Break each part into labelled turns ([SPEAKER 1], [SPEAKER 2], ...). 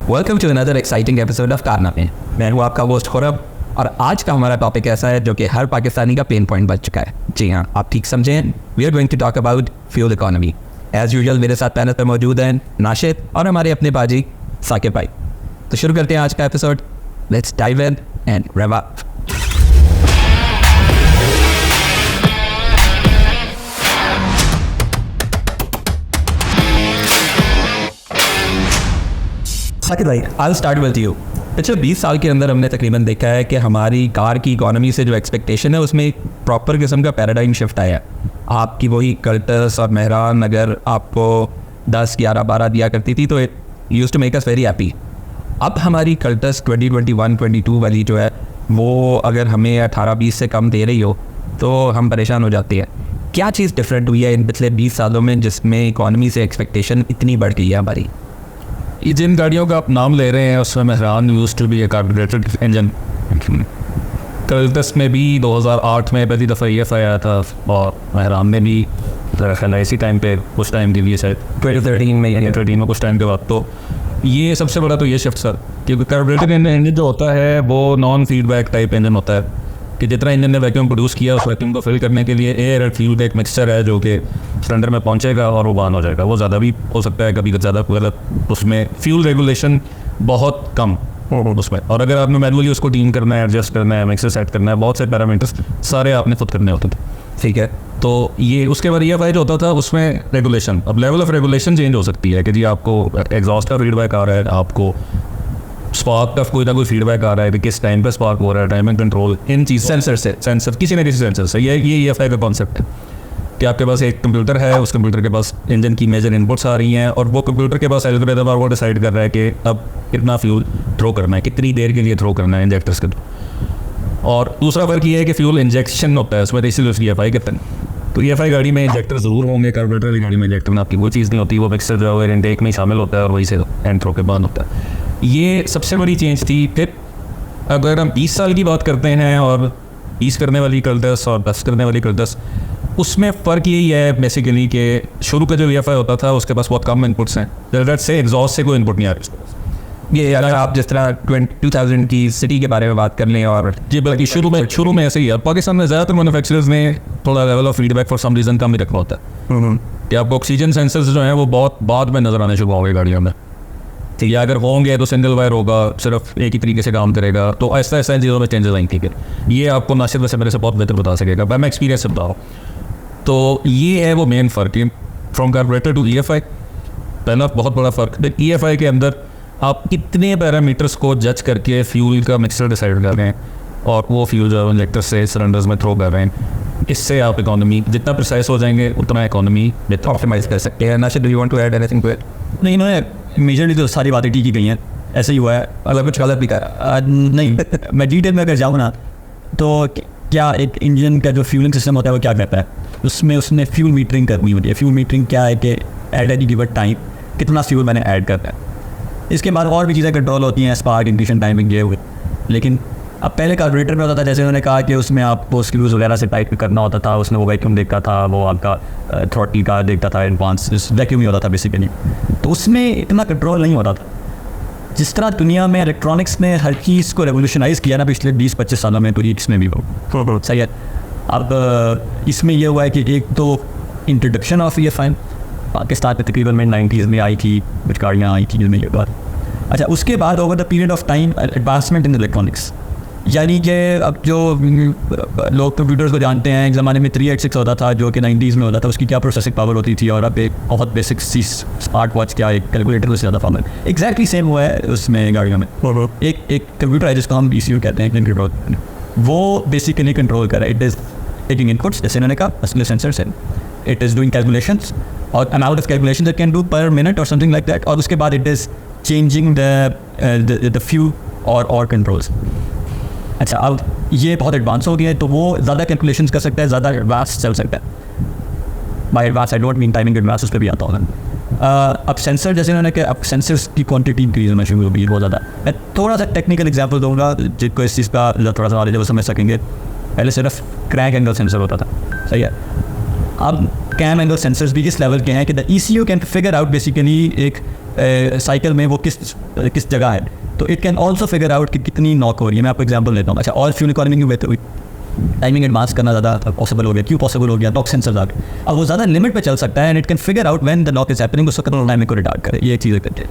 [SPEAKER 1] Welcome to another exciting episode of Karnaame. मैं हूँ आपका होस्ट खुरब और आज का हमारा टॉपिक ऐसा है जो कि हर पाकिस्तानी का पेन पॉइंट बन चुका है। जी हाँ, आप ठीक समझें, we are going to talk about fuel economy. As usual मेरे साथ पैनल पर मौजूद हैं नाशिद और हमारे अपने बाजी साकिब भाई। तो शुरू करते हैं आज का episode. Let's dive in and wrap up. Saqib भाई, आई स्टार्ट विद यू। पिछले 20 साल के अंदर हमने तकरीबन देखा है कि हमारी कार की इकोनॉमी से जो एक्सपेक्टेशन है उसमें एक प्रॉपर किस्म का पैराडाइम शिफ्ट आया। आपकी वही कर्टस और मेहरान अगर आपको 10, 11, 12 दिया करती थी तो it used to make us very happy. अब हमारी कर्टस 2021, 22 वाली जो है वो अगर हमें 18, 20 से कम दे रही हो तो हम परेशान हो जाते हैं। क्या चीज़ डिफरेंट हुई है इन पिछले 20 सालों में जिसमें इकोनॉमी से एक्सपेक्टेशन इतनी बढ़ गई है हमारी?
[SPEAKER 2] ये जिन गाड़ियों का आप नाम ले रहे हैं उसमें Mehran used to be a carbureted engine. Cultus में भी 2008 में पहली दफ़ा EF आया था और मेहरान में भी ख्याल इसी टाइम पे कुछ टाइम के लिए शायद 2013 में कुछ टाइम के बाद। तो ये सबसे बड़ा तो ये शिफ्ट सर, क्योंकि कार्बोरेटेड इंजन जो होता है वो नॉन फीडबैक टाइप इंजन होता है कि जितना इंजन ने वैक्यूम प्रोड्यूस किया उस वैक्यूम को फिल करने के लिए एयर और फ्यूल का एक मिक्सचर है जो कि सिलेंडर में पहुंचेगा और वो बर्न हो जाएगा। वो ज़्यादा भी हो सकता है, कभी ज़्यादा गलत। उसमें फ्यूल रेगुलेशन बहुत कम उसमें, और अगर आपने मैनुअली उसको ट्यून करना है, एडजस्ट करना है, मिक्सर सेट करना है, बहुत से पैरामीटर्स सारे आपने खुद करने होते थे। ठीक है, तो ये उसके बाद EF जो होता था उसमें रेगुलेशन, अब लेवल ऑफ रेगुलेशन चेंज हो सकती है कि जी आपको एग्जॉस्ट का फीडबैक आ रहा है, आपको स्पार्क का कोई ना कोई फीडबैक आ रहा है कि किस टाइम पे स्पार्क हो रहा है, टाइमिंग कंट्रोल, इन चीज़ सेंसर किसी न किसी सेंसर से। ये EFI का कॉन्सेप्ट है कि आपके पास एक कंप्यूटर है, उस कंप्यूटर के पास इंजन की मेजर इनपुट्स आ रही हैं और वो कंप्यूटर के पास एल्गोरिथम और वो डिसाइड कर रहा है कि अब कितना फ्यूल थ्रो करना है, कितनी देर के लिए थ्रो करना है इंजेक्टर्स के थ्रू। और दूसरा फर्क ये है कि फ्यूल इंजेक्शन होता है उसमें, इसीलिए EFI कहते हैं। तो EFI गाड़ी में इंजेक्टर ज़रूर होंगे, कार्बोरेटर वाली गाड़ी में इंजेक्टर में आपकी वो चीज़ नहीं होती, वो मिक्सर जो है इनटेक में शामिल होता है और वही से एंड थ्रो के बाद होता है। ये सबसे बड़ी चेंज थी। फिर अगर हम 20 साल की बात करते हैं और 20 करने वाली कर्टस और 10 करने वाली कर्टस, उसमें फ़र्क यही है बेसिकली कि शुरू का जो EFI होता था उसके पास बहुत कम इनपुट्स हैं। लेट से एग्जॉस्ट से कोई इनपुट नहीं आ रहा।
[SPEAKER 1] ये अगर आप जिस तरह 2000 की सिटी के बारे में बात कर लें और
[SPEAKER 2] जी, बल्कि शुरू में ऐसे ही है। पाकिस्तान में ज़्यादातर मैन्युफैक्चरर्स ने थोड़ा level of feedback for some reason कम ही रखा होता है कि आपको ऑक्सीजन सेंसर्स जो हैं वो बहुत बाद में नज़र आने शुरू हो गए गाड़ियों में। ठीक है, अगर होंगे तो सिंगल वायर होगा, सिर्फ एक ही तरीके से काम करेगा, तो ऐसा ऐसा चीज़ों में चेंजेस आएंगे। ठीक है, ये आपको नाशिद वैसे मेरे से बहुत बेहतर बता सकेगा, मैं एक्सपीरियंस से बताऊँ। तो ये है वो मेन फ़र्क है फ्रॉम कार्बोरेटर टू EFI। पहला बहुत बड़ा फ़र्क, EFI के अंदर आप कितने पैरामीटर्स को जज करके फ्यूल का मिक्सचर डिसाइड कर रहे हैं और वो फ्यूल जो इंजेक्टर से सिलेंडर्स में थ्रो कर रहे हैं, इससे आप इकोनॉमी जितना प्रिसाइज हो जाएंगे उतना इकोनॉमी बेहतर
[SPEAKER 1] ऑप्टिमाइज कर सकते हैं। Nashid, do you want to add anything to it?
[SPEAKER 3] नहीं, इन्होंने मेजरली तो सारी बातें ठीक ही गई हैं, ऐसे ही हुआ है।
[SPEAKER 1] अगर कुछ गलत भी करा
[SPEAKER 3] नहीं, मैं डिटेल में अगर जाऊँ ना तो क्या एक इंजन का जो फ्यूलिंग सिस्टम होता है वो क्या करता है, उसमें उसने फ्यूल मीटरिंग करनी होती है। फ्यूल मीटरिंग क्या है कि एट एनी गिवन टाइम कितना फ्यूल मैंने ऐड करना है। इसके बाद और भी चीज़ें कंट्रोल होती हैं, स्पार्क, इग्निशन, टाइमिंग, ये हुए। लेकिन अब पहले कार्बोरेटर में होता था, जैसे उन्होंने कहा कि उसमें आपको स्क्रूज वगैरह से टाइट करना होता था, उसमें वो वैक्यूम देखता था, वो आपका थ्रॉटल का देखता था, एडवांस वैक्यूम ही होता था बेसिकली। तो उसमें इतना कंट्रोल नहीं होता था। जिस तरह दुनिया में इलेक्ट्रॉनिक्स ने हर चीज़ को रेवोल्यूशनाइज़ किया ना पिछले 20-25 सालों में, तो इसमें भी हो सही है। अब इसमें यह हुआ है कि एक तो इंट्रोडक्शन ऑफ EFI पाकिस्तान में तकरीबन में 90s में आई थी, कुछ गाड़ियाँ आई थी जिनमें ये बात। अच्छा, उसके बाद over the period of time advancement in electronics, यानी कि अब जो लोग कंप्यूटर्स को जानते हैं, एक ज़माने में 386 होता था जो कि 90s में होता था, उसकी क्या प्रोसेसिंग पावर होती थी, और अब एक बहुत बेसिक सी स्मार्ट वॉच क्या एक कैलकुलेटर से ज़्यादा पावर। एग्जैक्टली सेम हुआ है उसमें गाड़ियों में। एक कंप्यूटर है जिसको हम ECU कहते हैं, वो बेसिकली कंट्रोल कर रहा है। इट इज़ टेकिंग इनपुट्स, जैसे इन्होंने कहा असली सेंसर्स है, इट इज़ डूइंग कैलकुलेशंस और amount of calculation that can do पर मिनट और समथिंग लाइक दैट, और उसके बाद it is changing the few और कंट्रोल्स। अच्छा, अब ये बहुत एडवांस हो गया है तो वो ज़्यादा कैलकुलेशंस कर सकता है, ज़्यादा एडवांस चल सकता है। By advance I don't mean timing advance, उस पर भी आता होगा। अब सेंसर, जैसे उन्होंने कहा, अब सेंसर्स की क्वांटिटी इंक्रीज होना शुरू होगी बहुत ज़्यादा। मैं थोड़ा सा टेक्निकल एग्जांपल दूंगा जिसको इस चीज़ का थोड़ा सा नॉलेज है वो समझ सकेंगे। पहले सिर्फ क्रैंक एंगल सेंसर होता था, सही है। अब कैम एंगल सेंसर्स भी इस लेवल के हैं कि the ECU can figure out basically एक साइकिल में वो किस जगह है, तो it can also figure out कि कितनी नॉक हो रही है। मैं आपको एग्जांपल देता हूँ। अच्छा, और फ्यूल इकोनॉमी की बेहतर हुई, टाइमिंग एडवांस करना ज़्यादा पॉसिबल हो गया। क्यों पॉसिबल हो गया? नॉक सेंसर आ गए, अब वो ज़्यादा लिमिट पे चल सकता है and it can figure out when the knock is happening, उसको कितना टाइम को रिटार्ड करे। ये एक चीज़ करते हैं।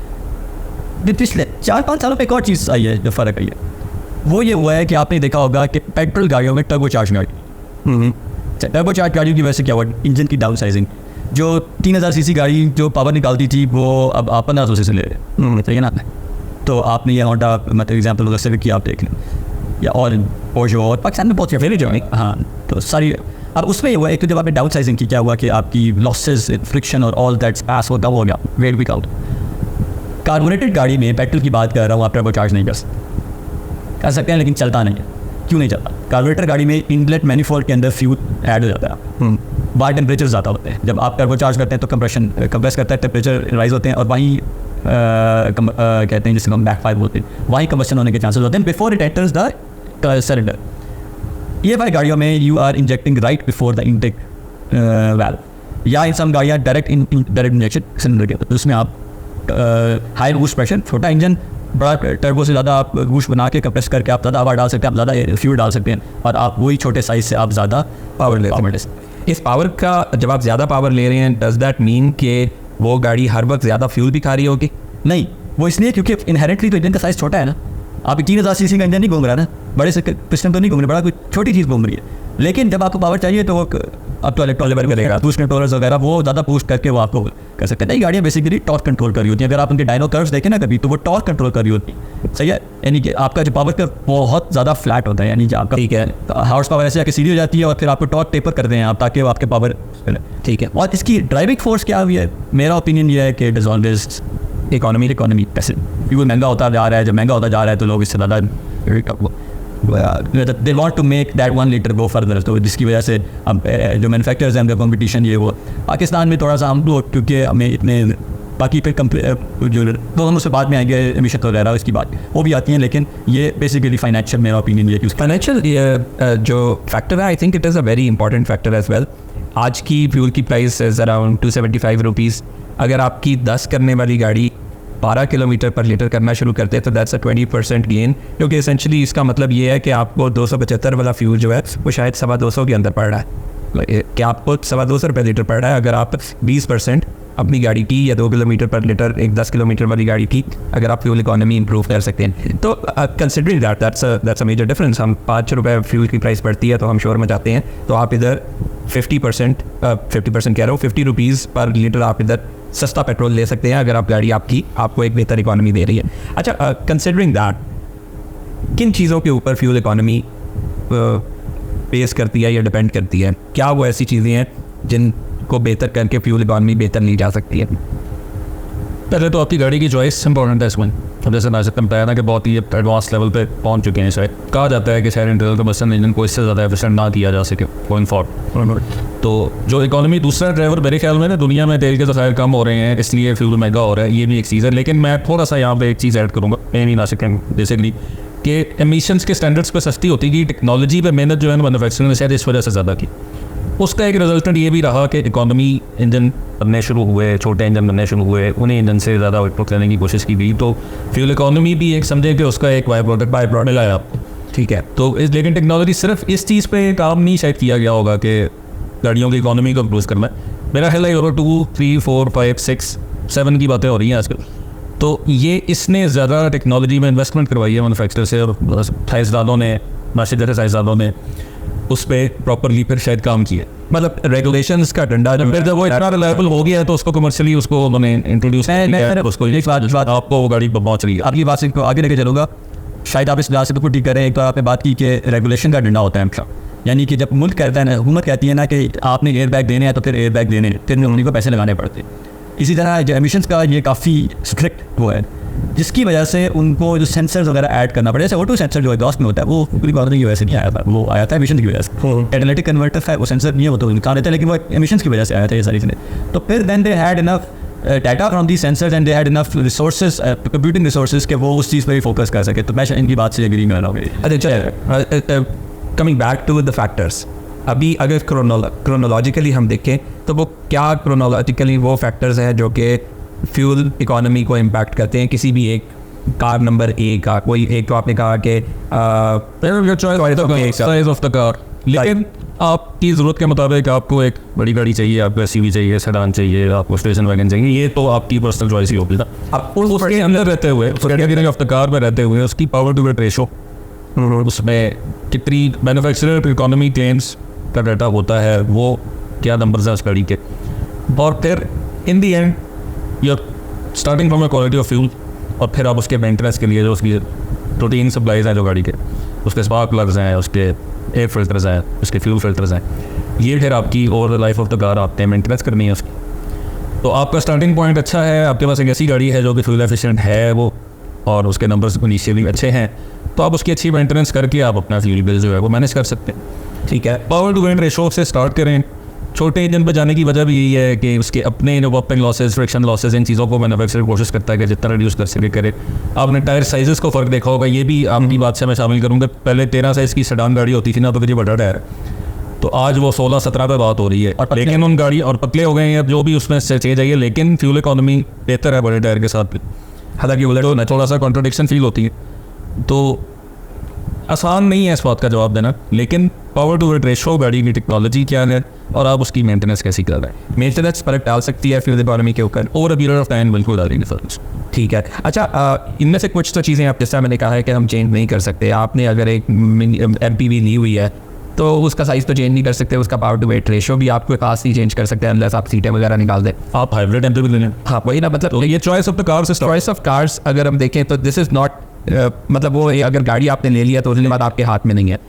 [SPEAKER 3] पिछले 4-5 सालों पे एक और चीज़ आई है जो फ़र्क आई है, वो ये हुआ है कि आपने देखा होगा कि पेट्रोल गाड़ियों में टर्बो चार्ज गाड़ी, टर्बो चार्ज गाड़ियों की वजह से क्या हुआ, इंजन की डाउन साइजिंग। जो 3000 सीसी गाड़ी जो पावर निकालती थी वो अब आप 1500 से ले रहे हैं, सही है ना। तो आपने ये होंडा मतलब एग्जाम्पल उधर से भी किया, आप देख लें, या और और पाकिस्तान में बहुत फेवरेट जो है। हाँ, तो सारी अब उसमें ये हुआ एक तो जब आपने डाउन साइजिंग की, क्या हुआ कि आपकी लॉसेज, फ्रिक्शन और ऑल दैट पास वो कम हो गया, वेट भी आउट। कार्बोरेटेड गाड़ी में पेट्रोल की बात कर रहा हूँ, आप टर्बो चार्ज नहीं कर सकते हैं, लेकिन चलता नहीं है। क्यों नहीं चलता? कार्बोरेटर गाड़ी में इनलेट मैनिफोल्ड के अंदर फ्यूल ऐड हो जाता है, बाहर टेम्परेचर ज़्यादा होते हैं। जब आप टर्बो चार्ज करते हैं तो कंप्रेस करता है, टेम्परेचर राइज होते हैं और वहीं कहते हैं जिसको हम बैकफायर बोलते हैं, वहीं कंबशन होने के चांसेस होते हैं before it enters the cylinder. ये वाली गाड़ियों में you are injecting right before the intake valve, या इन सम गाड़ियाँ डायरेक्ट इंजेक्शन सिलेंडर के, तो उसमें आप हाई बूस्ट प्रेशर, छोटा इंजन बड़ा टर्बो से ज़्यादा आप बूस्ट बना के कंप्रेस करके आप ज़्यादा हवा डाल सकते हैं, आप ज़्यादा फ्यूल डाल सकते हैं, और आप वही छोटे साइज़ से आप ज़्यादा पावर ले सकते हैं।
[SPEAKER 1] इस पावर का जब आप ज़्यादा पावर ले रहे हैं, डज दैट मीन कि वो गाड़ी हर वक्त ज़्यादा फ्यूल भी खा रही होगी?
[SPEAKER 3] नहीं, वो इसलिए क्योंकि इनहेरेंटली तो इंजन का साइज़ छोटा है ना। आप 3000 सीसी का इंजन नहीं घूम रहा है ना, बड़े से पिस्टन तो नहीं घूम रहे, बड़ा कोई छोटी चीज़ घूम रही है। लेकिन जब आपको पावर चाहिए तो वो अब तो इलेक्ट्रॉनिक करेगा, बूस्ट कंट्रोलर्स वगैरह वो ज़्यादा बूस्ट करके वो आपको कर सकते हैं। नई गाड़ियाँ बेसिकली टॉर्क कंट्रोल कर रही होती हैं। अगर आप उनके डायनो कर्व्स देखें ना कभी, तो वो टॉर्क कंट्रोल कर रही होती है, सही है। यानी कि आपका जो पावर कर्व बहुत ज़्यादा फ्लैट होता है, यानी कि आपका
[SPEAKER 1] ठीक है
[SPEAKER 3] हाउस पावर ऐसे आके सीधी हो जाती है और फिर आपको टॉर्क टेपर करते हैं आप, ताकि वो आपके पावर,
[SPEAKER 1] ठीक है।
[SPEAKER 3] और इसकी ड्राइविंग फोर्स क्या हुई है, मेरा ओपिनियन ये है कि इट इज़ ऑलवेज इकोनॉमी पैसे। फ्यूल महंगा होता जा रहा है, जब महंगा होता जा रहा है तो लोग इससे ज़्यादा they want to make that 1 litre go further, तो जिसकी वजह से अब जो मैन्युफैक्चरर्स हैं उनका कॉम्पिटिशन ये वो। पाकिस्तान में थोड़ा सा हम लोग क्योंकि हमें इतने बाकी पे जो तो हम उससे बाद में आएंगे एमिशन वगैरह इसकी बात वो भी आती हैं, लेकिन ये बेसिकली फाइनेंशियल मेरा ओपिनियन ये कि
[SPEAKER 1] फाइनेंशियल जो फैक्टर है, I think it is a very important factor as well. आज की फ्यूल की प्राइस इज़ अराउंड 275 रुपीज़। अगर आपकी 10 करने वाली गाड़ी 12 किलोमीटर पर लीटर करना शुरू करते हैं तो दैट्स अ 20% गेन, क्योंकि एसेंशली इसका मतलब ये है कि आपको 275 वाला फ्यूल जो है वो शायद 225 के अंदर पड़ रहा है, कि आपको 225 रुपये लीटर पड़ रहा है। अगर आप 20% अपनी गाड़ी की या 2 किलोमीटर पर लीटर एक 10 किलोमीटर वाली गाड़ी की अगर आप फ्यूल इकोनॉमी इंप्रूव कर सकते हैं, तो considering that's a major difference. हम 5 रुपये फ्यूल की प्राइस बढ़ती है तो हम शोर में जाते हैं, तो आप इधर 50% कह रहा हूँ 50 रुपीज़ पर लीटर आप इधर सस्ता पेट्रोल ले सकते हैं अगर आप गाड़ी आपको एक बेहतर इकोनॉमी दे रही है। अच्छा, कंसिडरिंग दैट, किन चीज़ों के ऊपर फ्यूल इकोनॉमी बेस करती है या डिपेंड करती है? क्या वो ऐसी चीज़ें हैं जिनको बेहतर करके फ्यूल इकोनॉमी बेहतर ली जा सकती है?
[SPEAKER 2] पहले तो आपकी गाड़ी की चॉइस इंपॉर्टेंट है इसमें। अब जैसे नासिक ने बताया ना कि बहुत ही एडवांस लेवल पे पहुंच चुके हैं, शायद कहा जाता है कि शायद इंटरनल कम्बस्शन इंजन को इससे ज़्यादा एफिशिएंट ना किया जा सके गोइंग फॉरवर्ड। तो जो इकोनॉमी दूसरा ड्राइवर मेरे ख्याल में ना, दुनिया में तेल के ज़खायर कम हो रहे हैं इसलिए फ्यूल महंगा हो रहा है, ये भी एक चीज़ है। लेकिन मैं थोड़ा सा यहाँ पे एक चीज़ ऐड करूँगा, नहीं नासिक बेसिकली कि एमिशंस के स्टैंडर्ड्स पर सस्ती होती गई, टेक्नोलॉजी पर मेहनत जो है ना मैन्युफैक्चरिंग ने शायद इस वजह से ज़्यादा की। उसका एक रिजल्टेंट ये भी रहा कि इकोनॉमी इंजन बनने शुरू हुए, छोटे इंजन बनने शुरू हुए, उन्हें इंजन से ज़्यादा आउटपुट लेने की कोशिश की गई, तो फ्यूल इकोनॉमी भी एक समझे कि उसका एक बाय प्रोडक्ट आया। ठीक है, तो लेकिन टेक्नोलॉजी सिर्फ इस चीज़ पे काम नहीं शायद किया गया होगा कि गाड़ियों की इकोनॉमी को इम्प्रूव करना है। मेरा ख्याल है 2, 3, 4, 5, 6, 7 की बातें हो रही हैं आजकल। तो ये इसने ज़्यादा टेक्नोलॉजी में इन्वेस्टमेंट करवाई है मैनुफैक्चरर से, और साइंसदानों ने, नाशिद जैसे साइंसदानों ने उस पर प्रॉपरली फिर शायद काम किया। मतलब रेगुलेशंस का डंडा फिर जब वो इतना रिलायबल हो गया है तो उसको कमर्शियली उसको उन्होंने इंट्रोड्यूस किया, उसको एक बात आपको वो गाड़ी पहुँच रही है।
[SPEAKER 3] आपकी बात को आगे लेके चलूँगा, शायद आप इस लिहाज से बिल्कुल ठीक करें। एक तो आपने बात की कि रेगुलेशन का डंडा होता है हमेशा, यानी कि जब मुल्क कहता है ना, हुकूमत कहती है ना कि आपने एयर बैग देने हैं तो फिर एयर बैग देने, फिर उन्हीं को पैसे लगाने पड़ते हैं। इसी तरह जो एमिशंस का ये काफ़ी स्ट्रिक्ट वो है, जिसकी वजह से उनको जो सेंसर्स वगैरह ऐड करना पड़े। जैसे ऑटो सेंसर जो एग्जॉस्ट में होता है वो पूरी इकोनॉमी की वजह से नहीं आया था, वो आया था एमिशन की वजह से। कैटालिटिक कन्वर्टर है, वो सेंसर नहीं है, वो तो निकाल देता है, लेकिन वो एमिशंस की वजह से आया था ये सारी चीज़ें। तो फिर then they had enough data from the sensors and they had enough resources, computing resources के वो उस चीज़ पर भी फोकस कर सके। तो मैं इनकी बात से एग्री कर रहा हूँ।
[SPEAKER 1] अच्छा, coming back to the factors, अभी अगर क्रोनोलॉजिकली हम देखें तो वो क्या क्रोनोलॉजिकली वो फैक्टर्स हैं जो कि फ्यूल इकोनॉमी को इम्पैक्ट करते हैं किसी भी एक कार नंबर ए का? कोई एक तो आपने कहा कि
[SPEAKER 2] साइज ऑफ द कार, लेकिन आपकी ज़रूरत के मुताबिक आपको एक बड़ी गाड़ी चाहिए, आपको एसयूवी चाहिए, सेडान चाहिए, आपको स्टेशन वैगन चाहिए, ये तो आपकी पर्सनल चॉइस ही होगी ना।
[SPEAKER 1] आप
[SPEAKER 2] उसके अंदर रहते हुए, कैटेगरी ऑफ द कार में रहते हुए उसकी पावर टू वेट रेशो, उसमें कितनी मैन्युफैक्चरर इकोनॉमी क्लेम्स का डाटा होता है, वो क्या नंबर्स हैं उस गाड़ी के, और फिर in the end you're starting from a quality of fuel, और फिर आप उसके मेंटेनेंस के लिए जो उसकी प्रोटीन सप्लाईज हैं जो गाड़ी के, उसके स्पार्क प्लग्स हैं, उसके एयर फिल्टर्स हैं, उसके फ्यूल फिल्टर्स हैं, ये फिर आपकी over the life of the car आपने मेंटेनेंस करनी है उसकी। तो आपका स्टार्टिंग पॉइंट अच्छा है, आपके पास एक ऐसी गाड़ी है जो कि फ्यूल एफिशिएंट है वो, और उसके नंबर्स नीचे भी अच्छे हैं, तो आप उसकी अच्छी मेंटेनेंस करके आप अपना फ्यूल बिल जो है वो मैनेज कर सकते हैं।
[SPEAKER 1] ठीक है,
[SPEAKER 2] पावर टू वेट रेशो से स्टार्ट करें। छोटे इंजन पर जाने की वजह भी यही है कि उसके अपने वॉपिंग लॉसेज, फ्रिक्शन लॉसेज, इन चीज़ों को मैन्युफैक्चरर कोशिश करता है कि जितना रिड्यूस कर सके करे। आपने टायर साइज़ को फ़र्क देखा होगा, ये भी आपकी बात से मैं शामिल करूँगा। पहले 13 साइज़ की सेडान गाड़ी होती थी ना, तो ये बड़ा टायर, तो आज वो 16-17 पे बात हो रही है, लेकिन उन गाड़ी और पतले हो गए हैं अब जो भी उसमें से चेंज आई है, लेकिन फ्यूल इकोनॉमी बेहतर है बड़े टायर के साथ। हालांकि उलट थोड़ा सा कॉन्ट्रोडिक्शन फील होती है, तो आसान नहीं है इस बात का जवाब देना, लेकिन पावर टू वेट रेशो, गाड़ी की टेक्नोलॉजी क्या है और आप उसकी मेंटेनेंस कैसी कर रहे हैं, मेंटेनेंस फर्क डाल सकती है फ्यूल इकोनॉमी के ऊपर over a period of time, बिल्कुल डालेंगे फर्क।
[SPEAKER 1] ठीक है। अच्छा, इनमें से कुछ तो चीज़ें आप, जैसा मैंने कहा है कि हम चेंज नहीं कर सकते। आपने अगर एक MPV ली हुई है तो उसका साइज़ तो चेंज नहीं कर सकते, उसका पावर टू वेट रेशो भी आपको खास नहीं चेंज कर सकते अनलेस आप सीटें वगैरह निकाल दें।
[SPEAKER 2] आप हाइब्रिड MPV लेने,
[SPEAKER 1] हाँ वही ना, मतलब
[SPEAKER 2] तो ये चॉइस ऑफ द कार से
[SPEAKER 1] चॉइस ऑफ कार्स अगर हम देखें तो दिस इज़ नॉट मतलब वो अगर गाड़ी आपने ले लिया तो उसके बाद आपके हाथ में नहीं है।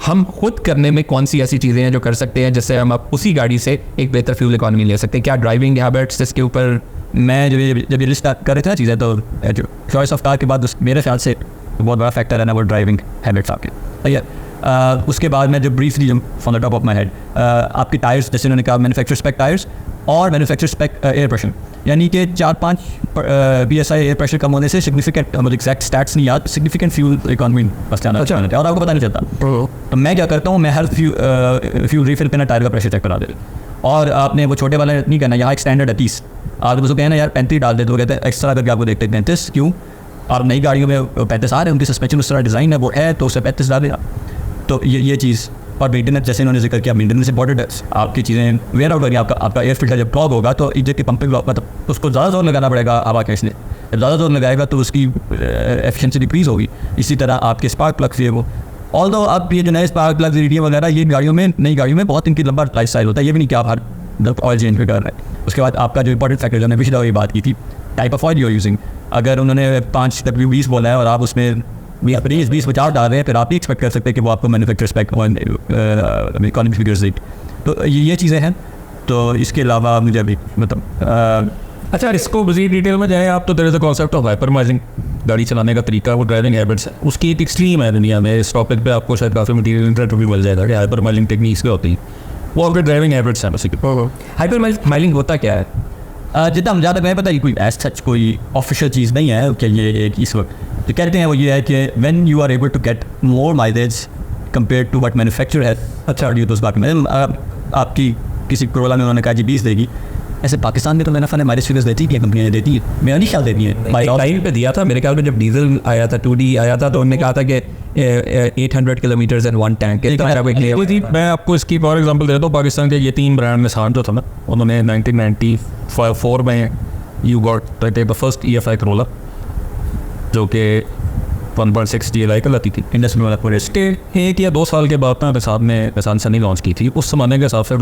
[SPEAKER 1] हम खुद करने में कौन सी ऐसी चीज़ें हैं जो कर सकते हैं जिससे हम अब उसी गाड़ी से एक बेहतर फ्यूल इकोनॉमी ले सकते हैं? क्या ड्राइविंग हैबिट्स, इसके ऊपर
[SPEAKER 3] मैं जब ये लिस्ट कर रहे थे ना चीज़ें, तो जो चॉइस ऑफ कार के बाद मेरे ख्याल से बहुत बड़ा फैक्टर है ना वो ड्राइविंग हैबिट्स आपके। भैया उसके बाद मैं जब briefly from the top of my head, आपके टायर्स, जैसे उन्होंने कहा मैन्युफैक्चर स्पेक टायर्स और मैन्युफैक्चर स्पेक एयर प्रेशर, यानी कि 4-5 PSI एयर प्रेशर कम होने से सिग्निफिकेंट, मतलब एग्जैक्ट स्टैट्स नहीं याद, सिग्निफिकेंट फ्यूल इकोनॉमी बस जाना अच्छा है और आपको पता नहीं चलता। तो मैं क्या करता हूँ, मैं हर फ्यूल रिफिल पे ना टायर का प्रेशर चेक करा दे, और आपने वो छोटे वाला नहीं करना, यहाँ एक स्टैंडर्ड है 30, आप उसको कहना यार 35 डाल दे, तो कहते हैं एक्स्ट्रा करके आपको देखते हैं 35 क्यों, और नई गाड़ियों में 35 आ रहे हैं, उनकी सस्पेंशन उस तरह डिज़ाइन है वो है, तो उसे 35 डाल देगा। तो ये चीज़, और मेंटेनेंस जैसे इन्होंने जिक्र किया, मेंटेनेंस इंपॉर्टेंट है। आपकी चीज़ें वेयर आउट करिए, आपका एयर फिल्टर जब क्लॉग होगा तो इंजन की पंपिंग मतलब उसको ज़्यादा जोर लगाना पड़ेगा हवा खींचने, जब ज़्यादा जोर लगाएगा तो उसकी एफिशिएंसी डिक्रीज़ होगी। इसी तरह आपके स्पार्क प्लग्स ये वो, ऑल्दो अब ये जो नए स्पार्क प्लग्स रेडियम वगैरह ये गाड़ियों में, नई गाड़ियों में बहुत इनकी लंबा लाइफ स्टाइल होता है, ये भी नहीं कि आप हर ऑयल चेंज कर रहे हैं। उसके बाद आपका जो इंपॉर्टेंट फैक्टर जो पिछली दफ़ा बात की थी, type of oil you're using, अगर उन्होंने 5 W20 बोला है और आप उसमें 20-50 डाल रहे हैं, फिर आप ही एक्सपेक्ट कर सकते हैं कि वो आपको मैन्युफैक्चर स्पेक इकोनॉमी फिगर्स दें। तो ये चीज़ें हैं। तो इसके अलावा मुझे अभी मतलब
[SPEAKER 2] अच्छा, इसको मज़ीद डिटेल में जाएँ आप, तो there is a concept of hypermiling, गाड़ी चलाने का तरीका, वो ड्राइविंग हैबिट्स है, उसकी एक एक्सट्रीम है दुनिया में। इस टॉपिक पे आपको शायद काफ़ी मटीरियल इंटरनेट भी मिल जाएगा कि हाइपरमाइजिंग टेक्निक्स क्या होती हैं, वो आपके ड्राइविंग हैबिट्स हैं बेसिकली।
[SPEAKER 1] हाइपरमाइलिंग होता क्या है?
[SPEAKER 3] जितना हम ज़्यादा मैं पता है, कोई एज सच कोई ऑफिशियल चीज़ नहीं है कि ये इस वक्त जो कहते हैं वो ये है कि when you are able to get more mileage compare to what manufacture है। अच्छा, ये तो उस बात में आपकी किसी करोला में उन्होंने कहा जी 20 देगी, ऐसे पाकिस्तान में तो मैंने माइलेज फिगर्स देती है, कंपनियाँ देती है, मेरा नहीं ख्याल देती है।
[SPEAKER 1] टाइम पे दिया था मेरे ख्याल में, जब डीजल आया था 2D आया था, तो उन्होंने कहा था कि 800 किलोमीटर्स इन वन टैंक।
[SPEAKER 2] मैं आपको इसकी फॉर एग्जांपल देता हूँ, पाकिस्तान के ये 3 ब्रांड निसान जो था ना, उन्होंने 1994 में you got the first EFI Corolla जो कि 1.6 DLI कहलाती थी इंडस्ट्रियल वाला पूरे। इसके 1 या 2 साल के बाद ना निसान ने निसान सनी लॉन्च की थी, उस जमाने के हिसाब से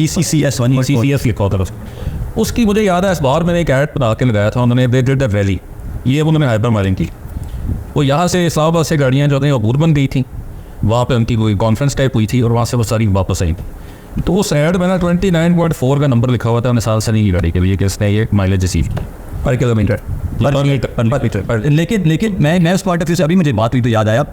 [SPEAKER 2] CCS लिखा होता था उसकी। मुझे याद है इस बार मैंने एक ऐड बना के लगाया था, उन्होंने दे डिड द वैली, ये उन्होंने हाइपरमाइलिंग की। वो यहाँ से इस्लामाबाद से गाड़ियाँ जो थी अबूर बन गई थी, वहाँ पे उनकी कोई कॉन्फ्रेंस टाइप हुई थी और वहाँ से वो सारी वापस आई। तो उस ऐड में ना 29.4 का नंबर लिखा हुआ था निसान सनी की गाड़ी के लिए कि इसने ये माइलेज अचीव की
[SPEAKER 1] पर किलोमीटर।
[SPEAKER 3] लेकिन मैं उस पॉइंट ऑफ व्यू से अभी मुझे बात हुई तो याद आया,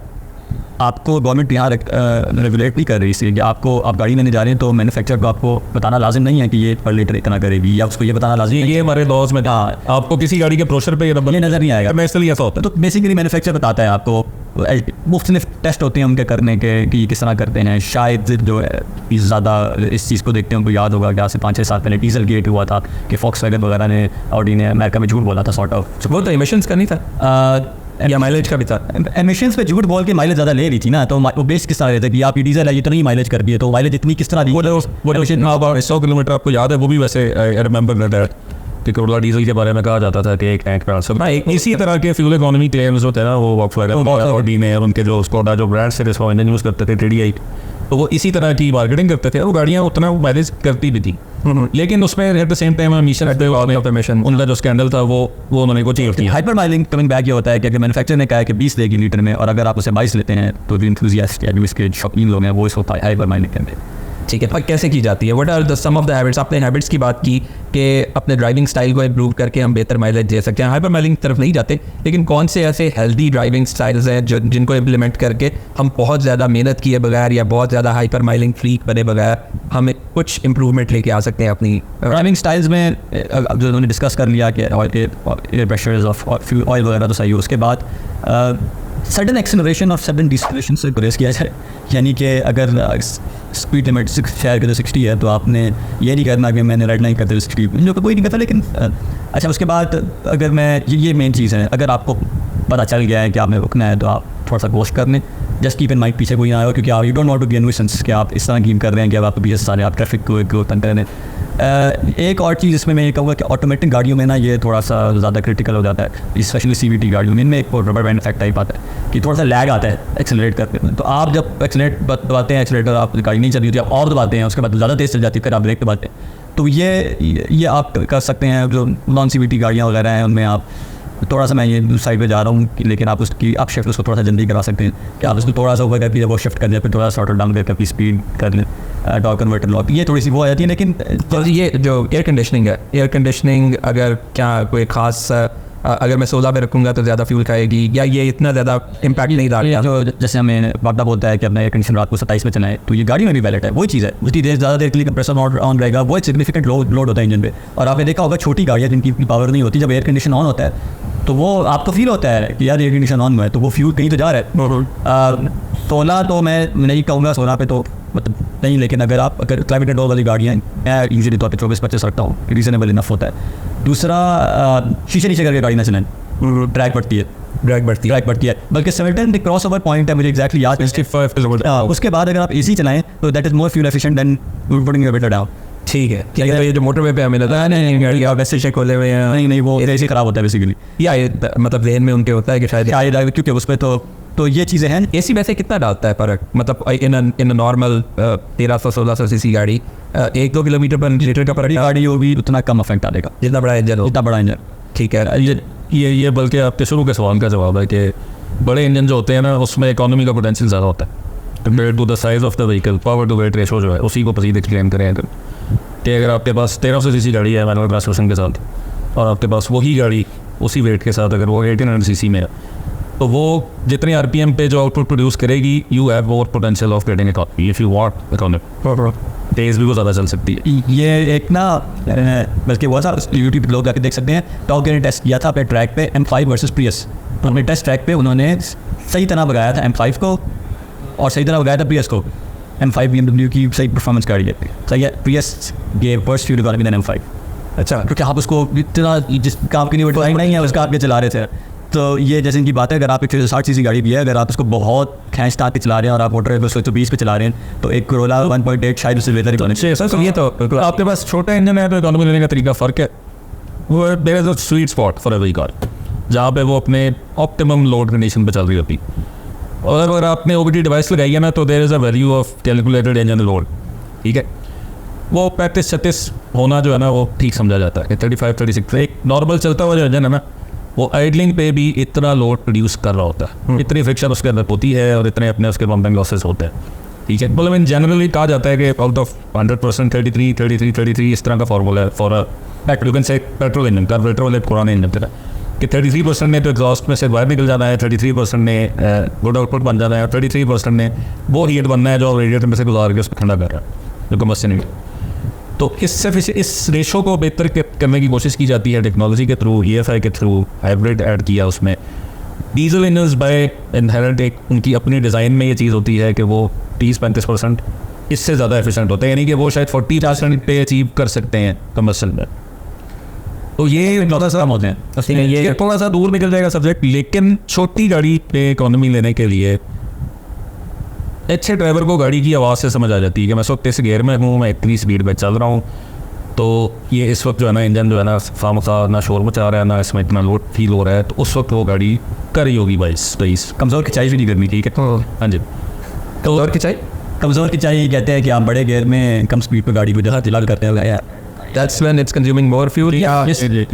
[SPEAKER 3] आपको गवर्नमेंट यहाँ रेगुलेट नहीं कर रही, इसलिए कि आपको आप गाड़ी लेने जा रहे हैं तो मैन्युफैक्चर को आपको बताना लाजिम नहीं है कि ये पर लीटर इतना करेगी, या उसको ये बताना लाजिम है।
[SPEAKER 2] ये हमारे लॉज में
[SPEAKER 3] हाँ,
[SPEAKER 2] आपको किसी गाड़ी के ब्रोशर पे ये
[SPEAKER 3] नजर नहीं आएगा,
[SPEAKER 2] मैं इसलिए ऐसा होता है।
[SPEAKER 3] तो बेसिकली मैन्युफैक्चर बताता है आपको मुख्तलिफ टेस्ट होते हैं उनके करने के कि ये किस तरह करते हैं। शायद जो है ज़्यादा इस चीज़ को देखते हैं, उनको याद होगा कि आज से 5-6 साल पहले डीजल गेट हुआ था कि Volkswagen वगैरह ने, ऑडी ने अमेरिका में झूठ बोला था सॉर्ट ऑफ।
[SPEAKER 1] वो तो इमिशंस का नहीं था या माइलेज का भी था?
[SPEAKER 3] एमिशंस पे झूठ बोल के माइलेज ज़्यादा ले रही थी ना, तो वो बेस किस तरह रहता है कि आप ये डीजल है इतनी माइलेज कर दिए, तो माइलेज इतनी किस तरह दी?
[SPEAKER 2] वो 100 किलोमीटर आपको याद है? वो भी वैसे आई रिमेंबर दैट कि Corolla डीजल के बारे में कहा जाता था कि एक टैंक पर इसी तरह के फ्यूल इकोनॉमी क्लेम्स होते हैं ना, वो Volkswagen और डी ने, और उनके जो Skoda जो ब्रांड से जिसको इंजन यूज़ करते थे TDI, तो वो इसी तरह की मार्केटिंग करते थे। वो गाड़ियाँ उतना माइलेज करती भी थी, लेकिन उसमें at the same time emission उनका जो स्कैंडल था वो उन्होंने को चेंज किया।
[SPEAKER 3] हाइपर माइलिंग कमिंग बैक ये होता है कि अगर मैन्युफैक्चरर ने कहा है कि 20 देगी लीटर में, और अगर आप उसे 22 लेते हैं तो जो इंथुजियास्ट या जो इसके शौकीन लोग हैं वो इसको हाइपर माइलिंग कहते हैं।
[SPEAKER 1] ठीक है, पर कैसे की जाती है? What are the some of the habits? आपने हैबिट्स की बात की कि अपने ड्राइविंग स्टाइल को इम्प्रूव करके हम बेहतर माइलेज दे सकते हैं। हाइपर माइलिंग की तरफ नहीं जाते, लेकिन कौन से ऐसे हेल्दी ड्राइविंग स्टाइल्स हैं जिनको इम्प्लीमेंट करके हम बहुत ज़्यादा मेहनत किए बगैर या बहुत ज़्यादा हाइपर माइलिंग फ्रीक बने बगैर हमें कुछ इंप्रूवमेंट लेके आ सकते हैं अपनी
[SPEAKER 3] ड्राइविंग स्टाइल्स में? जो उन्होंने डिस्कस कर लिया कि ऑयल के एयर प्रेशर्स ऑफ ऑयल वगैरह तो सही हो, उसके बाद सडन एक्सेलरेशन और सडन डिसलेशन से ग्रेस किया जाए। यानी कि अगर स्पीड लिमिट 6 शहर के 60 है तो आपने ये नहीं करना कि मैंने रेड लाइन करते हुए 60, जो कोई नहीं करता। लेकिन अच्छा, उसके बाद अगर मैं ये मेन चीज़ है, अगर आपको पता चल गया है कि आपने रुकना है तो आप थोड़ा सा कोशिश कर लें। जस्ट कीप इन माइंड पीछे कोई ना आए, क्योंकि आप you don't want to be nuisance कि आप इस तरह कीम कर रहे हैं कि अब आप पीछे सारे आप ट्रैफिक को तंग कर रहे हैं। एक और चीज़ इसमें मैं ये कहूँगा कि ऑटोमेटिक गाड़ियों में ना ये थोड़ा सा ज़्यादा क्रिटिकल हो जाता है, स्पेशली CVT गाड़ियों में। इनमें एक रबर बैंड इफेक्ट टाइप आता है कि थोड़ा सा लैग आता है एक्सेलरेट करते हैं। तो आप जब एक्सेलरेट दबाते हैं, एक्सेलरेटर आप गाड़ी नहीं चल रही होती, आप और दबाते हैं, उसके बाद ज़्यादा तेज़ चल जाती है, फिर आप ब्रेक दबाते हैं। तो ये आप कर सकते हैं। जो नॉन CVT गाड़ियाँ वगैरह हैं उनमें आप थोड़ा सा, मैं ये साइड पे जा रहा हूँ, लेकिन आप उसकी आप शिफ्ट उसको थोड़ा सा जल्दी करा सकते हैं कि आप उसको थोड़ा सा ऊपर करके जब वो शिफ्ट कर दें, फिर थोड़ा सा डाउन करके अपनी स्पीड कर लें, टॉर्क कन्वर्टर लॉक, ये थोड़ी सी वो आ जाती है। लेकिन
[SPEAKER 1] तो ये जो एयर कंडीशनिंग है, एयर कंडीशनिंग अगर क्या कोई ख़ास अगर मैं 16 पे रखूँगा तो ज़्यादा फ्यूल खाएगी, या ये इतना ज़्यादा इम्पैक्ट नहीं डालता?
[SPEAKER 3] जो जैसे हमें वादा बोलता है कि अपना एयर कंडीशन रात को 27 में चलाएं, तो ये गाड़ी में भी वैलिड है। वही चीज़ है, उसकी देर ज़्यादा देर के लिए कंप्रेसर ऑन रहेगा, वो एक सिग्निफिकेंट लोड होता है इंजन पे। और आपने देखा होगा छोटी गाड़ियाँ जिनकी पावर नहीं होती, जब एयर कंडीशन ऑन होता है तो वो आपको फील होता है कि यार एयर कंडीशन ऑन हुआ है, तो वो फ्यूल कहीं तो जा रहा है। 16 तो मैं नहीं कहूँगा 16 पे तो मतलब नहीं, लेकिन अगर क्लाइमेट कंट्रोल वाली गाड़ियाँ, मैं यूजुअली तौर पर 24-25 रखता हूँ, रीजनेबल इनफ होता है। दूसरा, शीशे नीचे करके गाड़ी ना चलाएं, ड्रैग बढ़ती है। बल्कि 70 क्रॉस ओवर पॉइंट है, मुझे एक्जैक्टली याद है। उसके बाद अगर आप AC चलाएं तो that is more fuel efficient then putting your better down.
[SPEAKER 1] ठीक है, क्या ये जो मोटरवे पे हमें लगता है नहीं गाड़ी आप वैसे चेक खोले हुए हैं?
[SPEAKER 3] नहीं, वो AC खराब होता है बेसिकली,
[SPEAKER 1] या मतलब लेन में उनके होता है कि शायद
[SPEAKER 3] क्योंकि उस पर तो ये चीज़ें हैं।
[SPEAKER 1] AC वैसे कितना डालता है फर्क? मतलब इन नॉर्मल 1300-1600 सीसी गाड़ी 1-2 किलोमीटर पर लीटर का फर्क
[SPEAKER 3] गाड़ी होगी उतना कम अफेक्ट डालेगा
[SPEAKER 1] जितना बड़ा इंजन हो।
[SPEAKER 3] इतना बड़ा इंजन,
[SPEAKER 1] ठीक है।
[SPEAKER 2] ये बल्कि आपके शुरू के सवाल का जवाब है कि बड़े इंजन जो होते हैं ना, उसमें इकोनॉमी का पोटेंशियल ज़्यादा होता है compare to the size of the vehicle. Power to weight ratio जो है उसी को पसीद एक्सप्लेन करें कि अगर आपके पास 1300 सीसी गाड़ी है मैनुअल ट्रांसमिशन के साथ, और आपके पास वही गाड़ी उसी वेट के साथ अगर वो 1800 सीसी में है, तो वो जितने RPM पे जो आउटपुट प्रोड्यूस करेगी, you have more potential of getting economy if you want economy. तेज़ भी वो ज़्यादा चल सकती है।
[SPEAKER 3] ये एक ना बल्कि वो सा यूट्यूब पे लोग जाके देख सकते हैं, टॉप गियर ने टेस्ट किया था अपने ट्रैक पे M5 वर्सेस प्रियस। तो अपने टेस्ट ट्रैक पे उन्होंने सही तरह भगाया था M5 को और सही तरह भगाया था प्रियस को। M5 BMW की सही परफॉर्मेंस गाड़ी है, सही है। Prius gave worst fuel economy than M5। अच्छा, क्योंकि आप उसको इतना जिस काम की नहीं है उसका आपके चला रहे थे। तो ये जैसे इनकी बात है, अगर आप एक 60 सीसी गाड़ी भी है, अगर आप उसको बहुत खींच ताक के चला रहे हैं और आप मोटर पे 120 पे चला रहे हैं, तो एक Corolla 1.8 शायद उससे बेहतर इकोनॉमी।
[SPEAKER 2] सर ये तो आपके पास छोटा इंजन है तो इकोनॉमी लेने का तरीका फ़र्क है। वो there is a sweet spot for every car जहाँ पे वो अपने ऑप्टिमम लोड कंडीशन पे चल रही होती। और अगर आपने OBD डिवाइस लगाई है ना, तो there is a value of calculated engine load, ठीक है। वो 35-36 होना जो है ना, वो ठीक समझा जाता है। 35-36 एक नॉर्मल चलता हुआ जो इंजन है ना, वो आइडलिंग पे भी इतना लोड प्रोड्यूस कर रहा होता है, इतनी फ्रिक्शन उसके अंदर होती है और इतने अपने उसके बम्पिंग लॉसेस होते हैं, ठीक है। मतलब इन जनरली कहा जाता है कि आउट ऑफ 100% 33 इस तरह का फॉर्मूला है for you can say petrol engine, carburettor वाले पुराने इंजन थे कि 33% ने तो एग्जॉस्ट में से बाहर निकल जाना है, 33% ने गुड आउटपुट बन जाना है, और 33% ने वो हीट बनना है जो रेडिएटर में से गुजार के उसको ठंडा कर रहा है, जो कम्बस्शन नहीं। तो इस रेशो को बेहतर करने की कोशिश की जाती है टेक्नोलॉजी के थ्रू, EFI के थ्रू, हाइब्रिड ऐड किया उसमें, डीजल इंजन्स बाय इनहेरेंट एक उनकी अपनी डिज़ाइन में ये चीज़ होती है कि वो 30-35% इससे ज़्यादा एफिशिएंट होते हैं, यानी कि वो शायद 40% पे अचीव कर सकते हैं कमर्शियल में। तो ये थोड़ा सा होते हैं, ये थोड़ा सा दूर निकल जाएगा सब्जेक्ट, लेकिन छोटी गाड़ी पे इकोनॉमी लेने के लिए अच्छे ड्राइवर को गाड़ी की आवाज़ से समझ आ जाती है कि मैं इस वक्त इस गियर में हूँ, मैं इतनी स्पीड पे चल रहा हूँ, तो ये इस वक्त जो है ना इंजन जो है ना खामखा ना शोर मचा रहा है, ना इसमें इतना लोड फील हो रहा है, तो उस वक्त वो गाड़ी कर रही होगी 22
[SPEAKER 3] कमज़ोर खिंचाई भी नहीं करनी, ठीक है।
[SPEAKER 2] हाँ जी,
[SPEAKER 1] कमज़ोर खिंचाई,
[SPEAKER 3] कमज़ोर खिंचाई ये कहते हैं कि आप बड़े गियर में कम स्पीड पे गाड़ी को जहाँ चिल्ला करते हैं यार,
[SPEAKER 1] that's when it's consuming more fuel.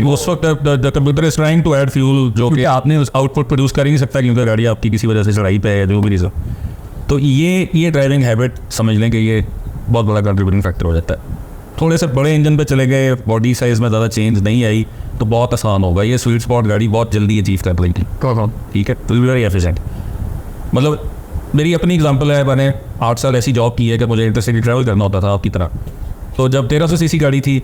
[SPEAKER 2] उस वक्त the computer is trying to add fuel जो कि आपने उस आउटपुट प्रोड्यूस कर ही नहीं सकता क्योंकि गाड़ी आपकी किसी वजह से चढ़ाई पे है, जो भी रीज़न। तो ये ड्राइविंग हैबिट समझ लें कि ये बहुत बड़ा कंट्रीब्यूटिंग फैक्टर हो जाता है। थोड़े से बड़े इंजन पे चले गए, बॉडी साइज़ में ज़्यादा चेंज नहीं आई, तो बहुत आसान होगा, ये स्वीट स्पॉट गाड़ी बहुत जल्दी अचीव कर लेगी, ठीक है, तो वेरी एफिशिएंट। मतलब मेरी अपनी एग्जांपल है, मैंने 8 साल ऐसी जॉब की है कि मुझे इंटरसिटी ट्रैवल करना होता था आपकी तरह। तो जब 1300 सीसी गाड़ी थी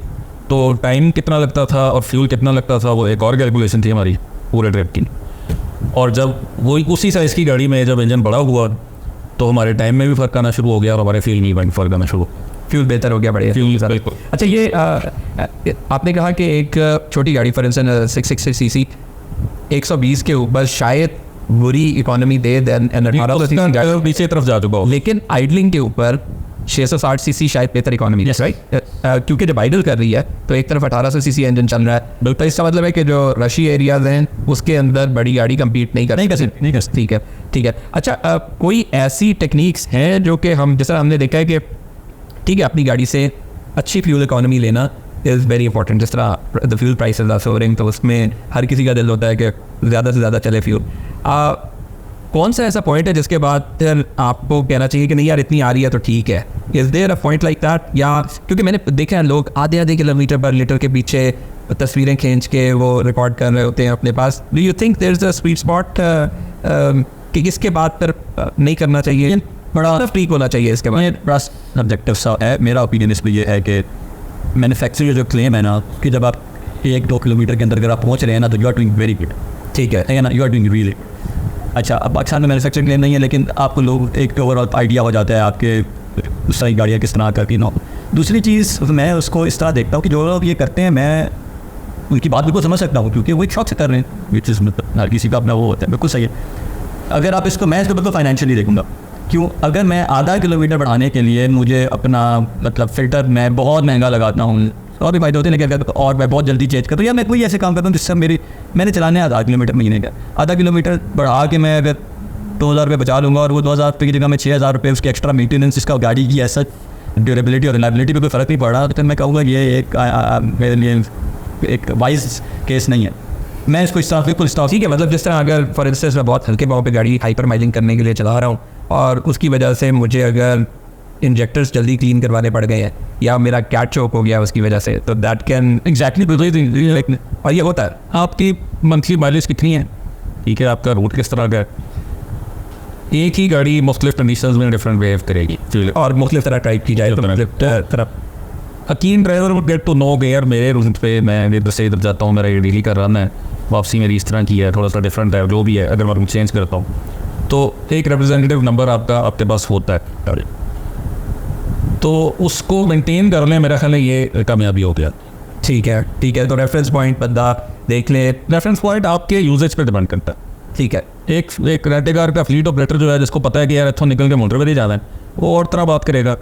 [SPEAKER 2] तो टाइम कितना लगता था और फ्यूल कितना लगता था, वो एक और कैलकुलेशन थी हमारी पूरे ट्रिप की। और जब वही उसी साइज़ की गाड़ी में जब इंजन बड़ा हुआ तो हमारे टाइम में भी फ़र्क आना शुरू हो गया और हमारे फ्यूल में भी फ़र्क आना शुरू,
[SPEAKER 1] फ्यूल बेहतर हो गया, बढ़िया
[SPEAKER 2] फ्यूल बिल्कुल।
[SPEAKER 1] अच्छा, ये आपने कहा कि एक छोटी गाड़ी फॉर इंस्टेंस 660 सीसी 120 के ऊपर शायद बुरी इकोनॉमी दे देन
[SPEAKER 2] नीचे तरफ जा चुका हो,
[SPEAKER 1] लेकिन आइडलिंग के ऊपर 660 सीसी शायद बेहतर इकोनॉमी है, राइट? क्योंकि जब आइडल कर रही है तो एक तरफ 1800 सीसी इंजन चल रहा है, तो इसका मतलब है कि जो रशी एरियाज हैं उसके अंदर बड़ी गाड़ी कम्पीट नहीं कर सकती। ठीक है। अच्छा, कोई ऐसी टेक्निक्स हैं जो कि हम, जैसा हमने देखा है कि ठीक है अपनी गाड़ी से अच्छी फ्यूल इकोनॉमी लेना इज़ वेरी इंपॉर्टेंट, जिस तरह द फ्यूल प्राइसेस आर सोअरिंग, तो उसमें हर किसी का दिल होता है कि ज़्यादा से ज़्यादा चले फ्यूल। कौन सा ऐसा पॉइंट है जिसके बाद फिर आपको कहना चाहिए कि नहीं यार इतनी आ रही है तो ठीक है? Is there a point like that? या क्योंकि मैंने देखा है लोग आधे किलोमीटर पर लीटर के पीछे तस्वीरें खींच के वो रिकॉर्ड कर रहे होते हैं अपने पास। Do you think there is a sweet spot कि इसके बाद फिर नहीं करना चाहिए, बड़ा ठीक होना चाहिए इसके बाद?
[SPEAKER 3] बड़ा सब्जेक्टिव सा है, मेरा ओपिनियन इस पर यह है कि मैन्युफैक्चरर जो क्लेम है ना कि जब आप 1-2 किलोमीटर के अंदर अगर आप पहुँच रहे हैं ना तो you are doing very good, ठीक है ना, यू आर डूइंग रियली। अच्छा, अब पाकिस्तान में मैन्युफैक्चरिंग क्लेम नहीं है, लेकिन आपको लोग एक ओवरऑल आइडिया हो जाता है आपके उस तरह की गाड़ियाँ किस तरह करती ना। दूसरी चीज़ मैं उसको इस तरह देखता हूँ कि जो लोग ये करते हैं मैं उनकी बात बिल्कुल समझ सकता हूँ क्योंकि वो एक शौक से कर रहे हैं, विच इज़ मतलब हर किसी का अपना वो होता है, बिल्कुल सही है। अगर आप इसको, मैं इसको बिल्कुल फाइनेंशियली देखूँगा, क्यों? अगर मैं आधा किलोमीटर बढ़ाने के लिए मुझे अपना मतलब फ़िल्टर मैं बहुत महंगा लगाता हूँ और भी फायदे होते हैं, लेकिन अगर और मैं बहुत जल्दी चेंज करता हूँ या मैं कोई ऐसे काम करता हूँ जिससे मैंने चलाने आधा किलोमीटर महीने का, आधा किलोमीटर बढ़ा के मैं अगर 2000 रुपये बचा लूँगा और वो 2000 रुपये की जगह में 6000 रुपये उसकी एक्स्ट्रा मेंटेनेंस, इसका गाड़ी की ऐसा ड्यूरेबिलिटी और रिलायबिलिटी पे कोई फ़र्क नहीं पड़ रहा, तो फिर मैं कहूँगा ये एक मेरे लिए एक वाइज केस नहीं है। मैं इसको इस तरह बिल्कुल स्टॉप,
[SPEAKER 1] ठीक है। मतलब जिस तरह अगर फॉर इंस्टेंस मैं बहुत हल्के पाँव पे गाड़ी हाइपर माइलिंग करने के लिए चला रहा हूँ और उसकी वजह से मुझे अगर इंजेक्टर्स जल्दी क्लीन करवाने पड़ गए हैं या मेरा कैट चोक हो गया उसकी वजह से, तो दैट कैन एग्जैक्टली, और ये होता है।
[SPEAKER 2] आपकी मंथली माइलेज कितनी है, ठीक है, आपका रूट किस तरह का है, एक ही गाड़ी मुख्तलिफ कंडीशंस में डिफरेंट बिहेव करेगी
[SPEAKER 1] और मुख्तलिफ तरह टाइप की जाए तो
[SPEAKER 2] Hakeem driver would get to know कि यार मेरे रूट पे मैं इधर से इधर जाता हूँ, मेरा ये डेली का रन है, वापसी मेरी इस तरह की है, थोड़ा सा डिफरेंट है, जो भी है, अगर मैं रूट चेंज करता हूँ तो एक रिप्रेजेंटेटिव नंबर आपका आपके पास होता है, तो उसको मेंटेन कर लें, मेरा ख्याल है ये कामयाबी हो गया।
[SPEAKER 1] ठीक है। तो रेफरेंस पॉइंट बंदा देख ले,
[SPEAKER 2] रेफरेंस पॉइंट आपके यूजेज पे डिपेंड करता है,
[SPEAKER 1] ठीक है।
[SPEAKER 2] एक रेंटेकार का फ्लीट ऑपरेटर जो है जिसको पता है कि यार इत्थों निकल के मोटर पे जाना है, वो और तरह बात करेगा,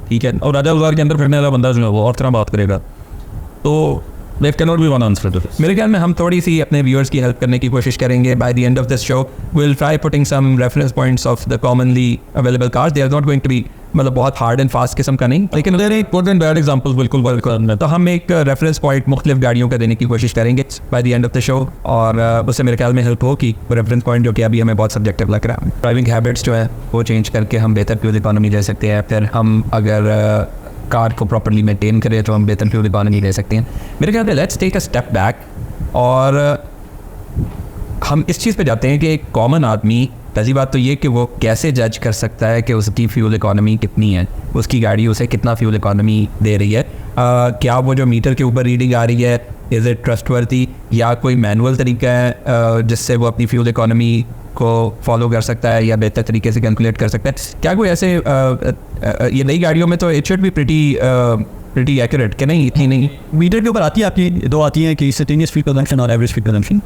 [SPEAKER 2] ठीक है, और राजा बाजार के अंदर फिरने वाला बंदा जो है वो और तरह बात करेगा, तो there can not be one answer to this.
[SPEAKER 1] मेरे ख्याल में हम थोड़ी सी अपने व्यूअर्स की हेल्प करने की कोशिश करेंगे। By the end of this show we will try putting some reference points of the commonly available cars. They are not going to be मतलब बहुत हार्ड एंड फास्ट किस्म का नहीं, लेकिन देयर एक गुड एंड बैड एग्जांपल्स बिल्कुल work करना, तो हम एक रेफरेंस पॉइंट मुख्तलिफ गाड़ियों का देने की कोशिश करेंगे by the end of the show, और उससे मेरे ख्याल में हेल्प हो कि रेफरेंस पॉइंट जो कि अभी हमें बहुत सब्जेक्टिव लग रहा है, ड्राइविंग हैबिट्स जो है वो चेंज करके हम बेहतर फ्यूल इकोनॉमी ले सकते हैं। फिर हम अगर कार को प्रॉपर्ली मेंटेन करें तो हम बेहतर फ्यूल इकोनॉमी ले सकते हैं। मेरे ख्याल में let's take a step back और हम इस चीज़ पे जाते हैं कि एक कॉमन आदमी, पहली बात तो ये कि वो कैसे जज कर सकता है कि उसकी फ्यूल इकोनॉमी कितनी है, उसकी गाड़ी उसे कितना फ्यूल इकोनॉमी दे रही है। क्या वो जो मीटर के ऊपर रीडिंग आ रही है इज़ इट ट्रस्टवर्थी, या कोई मैनुअल तरीका है जिससे वो अपनी फ्यूल इकोनॉमी को फॉलो कर सकता है या बेहतर तरीके से कैलकुलेट कर सकता है? क्या कोई ऐसे ये नई गाड़ियों में तो it should be pretty accurate कि नहीं, इतनी नहीं?
[SPEAKER 3] मीटर के ऊपर आती है आपकी दो आती हैं कि इंस्टेंटेनियस फ्यूल कंजम्पशन और एवरेज फ्यूल कंजम्पशन।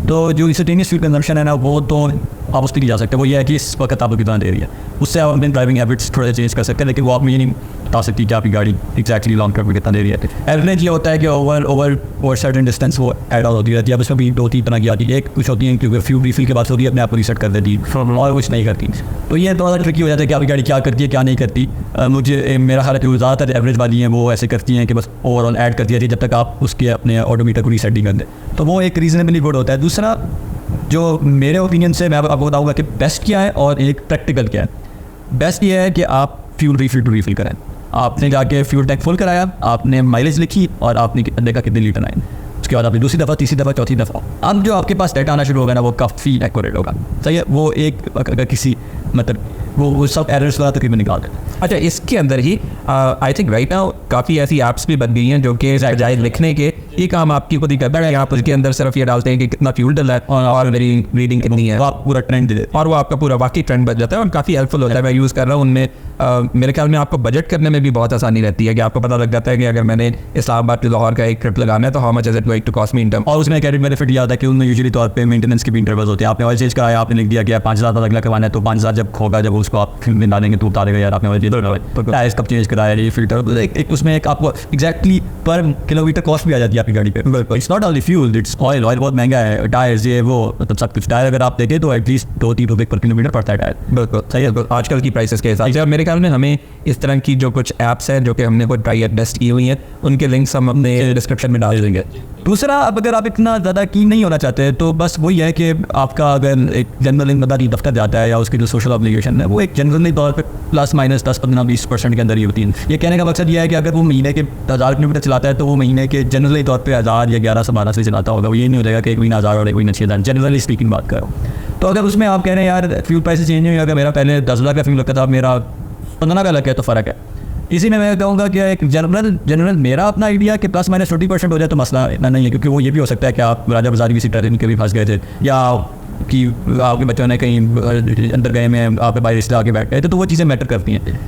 [SPEAKER 3] तो जो इंस्टेंटेनियस फ्यूल कंजम्पशन है ना, वो तो आप उसके लिए जा सकते हैं। वो ये है कि इस वक्त आपको कितना दे रही है, उससे आप अपने ड्राइविंग हैबिट्स थोड़े चेंज कर सकते हैं, लेकिन वो आप मुझे नहीं बता सकती कि आपकी गाड़ी एक्जैक्टली लॉन्ग टर्म में कितना दे रही है। एवरेज ये होता है कि ओवर सर्टेन डिस्टेंस वो ऐड आउट होती रहती है। अब इसमें भी 2-3 तरह की आती है। एक कुछ होती है क्योंकि फ्यूल रिफिल के बाद होती है अपने आप को रीसेट कर देती है और कुछ नहीं करती। तो ये थोड़ा ट्रिकी हो जाता है कि आपकी गाड़ी क्या करती है क्या नहीं करती। मुझे मेरा ख्याल है कि ज़्यादातर एवरेज वाली हैं वो ऐसे करती हैं कि बस ओवरऑल ऐड करती रहती है जब तक आप उसके अपने ऑटोमीटर को रीसेट नहीं कर दें। तो वो एक रीजनेबली गुड होता है। दूसरा जो मेरे ओपिनियन से मैं आपको बताऊंगा कि बेस्ट क्या है और एक प्रैक्टिकल क्या है। बेस्ट ये है कि आप फ्यूल रिफिल करें। आपने जाके फ्यूल टैंक फुल कराया, आपने माइलेज लिखी और आपने देखा कितने लीटर आए, उसके बाद आपने दूसरी दफ़ा, तीसरी दफ़ा, चौथी दफ़ा, अब जो आपके पास डेटा आना शुरू होगा ना वो काफ़ी एक्यूरेट होगा। सही है। वो एक अगर किसी मतलब वो सब एरर्स वाला तकरीबन निकाल देते हैं।
[SPEAKER 1] अच्छा, इसके अंदर ही आई थिंक राइट नाउ काफ़ी ऐसी ऐप्स भी बन गई हैं जो कि बजाय लिखने के ये काम आपकी खुद ही करता है। आप उसके अंदर सिर्फ ये डालते हैं कि कितना फ्यूल डला है और मेरी रीडिंग कितनी है,
[SPEAKER 3] आप पूरा ट्रेंड दे देते
[SPEAKER 1] और वो आपका पूरा वाकई ट्रेंड बन जाता है और काफ़ी हेल्पफुल होता है। मैं यूज़ कर रहा हूँ उनमें। मेरे ख्याल में आपको बजट करने में भी बहुत आसानी रहती है कि आपको पता लग जाता है कि अगर मैंने इस्लामाबाद टू लाहौर का एक ट्रिप लगाना है तो how much is it going to cost me in term.
[SPEAKER 3] और उसमें एक एडिट बेनिफिट याद है कि उनमें यूजुअली तौर पे मेंटेनेंस के भी इंटरवल्स होते हैं। आपने ऑयल चेंज कराया, आपने लिख दिया कि 5,000 अगला करवाना है, तो 5,000 जब होगा जब उसको आप फिल्म में डालेंगे तो बता देगा यार आपने ऑयल चेंज टायर्स कब चेंज कराया, ये फिल्टर एक उसमें एक आपको एक्जैक्टली पर किलोमीटर कॉस्ट भी आ जाती है आपकी गाड़ी पे। It's not only fuel, it's oil बहुत महंगा है, टायर्स ये वो मतलब सब कुछ। टायर अगर आप देखें तो एटलीस्ट 2-3 रुपये पर किलोमीटर पड़ता है टायर।
[SPEAKER 1] बिल्कुल सही है आजकल की प्राइसेस के हिसाब से। और मेरे ख्याल में हमें इस तरह की जो कुछ ऐप्स हैं जो कि हमने कोई ट्राई टेस्ट की हुई हैं उनके लिंक्स हम अपने डिस्क्रिप्शन में डाल देंगे।
[SPEAKER 3] दूसरा, अब अगर आप इतना ज़्यादा कीन नहीं होना चाहते तो बस वही है कि आपका अगर एक जनरल बंदा दफ्तर जाता है या उसकी जो सोशल ऑब्लिगेशन है वो एक जनरली तौर पे +-10-15-20% के अंदर ही होती है। ये कहने का मकसद ये है कि अगर वो महीने के 1000 किलोमीटर चलाता है तो वो महीने के जनरली तौर पे 1000 या 1100-1200 से चलाता होगा। वो ये नहीं हो जाएगा कि एक महीना 1000 और एक महीना 6000, जनरली स्पीकिंग बात कर रहा हूँ। तो अगर उसमें आप कह रहे हैं यार फ्यूल प्राइस चेंज नहीं, अगर मेरा पहले 10,000 का फ्यूल लगता था, मेरा 15 का लग गया, तो फ़र्क है। इसी में मैं कहूँगा कि एक जनरल मेरा अपना आइडिया कि +-20% हो जाए तो मसला इतना नहीं है, क्योंकि वो ये भी हो सकता है कि आप राजा बाज़ार किसी ट्रेन के भी फंस गए थे या कि आपके बच्चों ने कहीं अंदर गए में आप बाहर रिश्ते आके बैठ गए थे, तो वो चीज़ें मैटर करती हैं।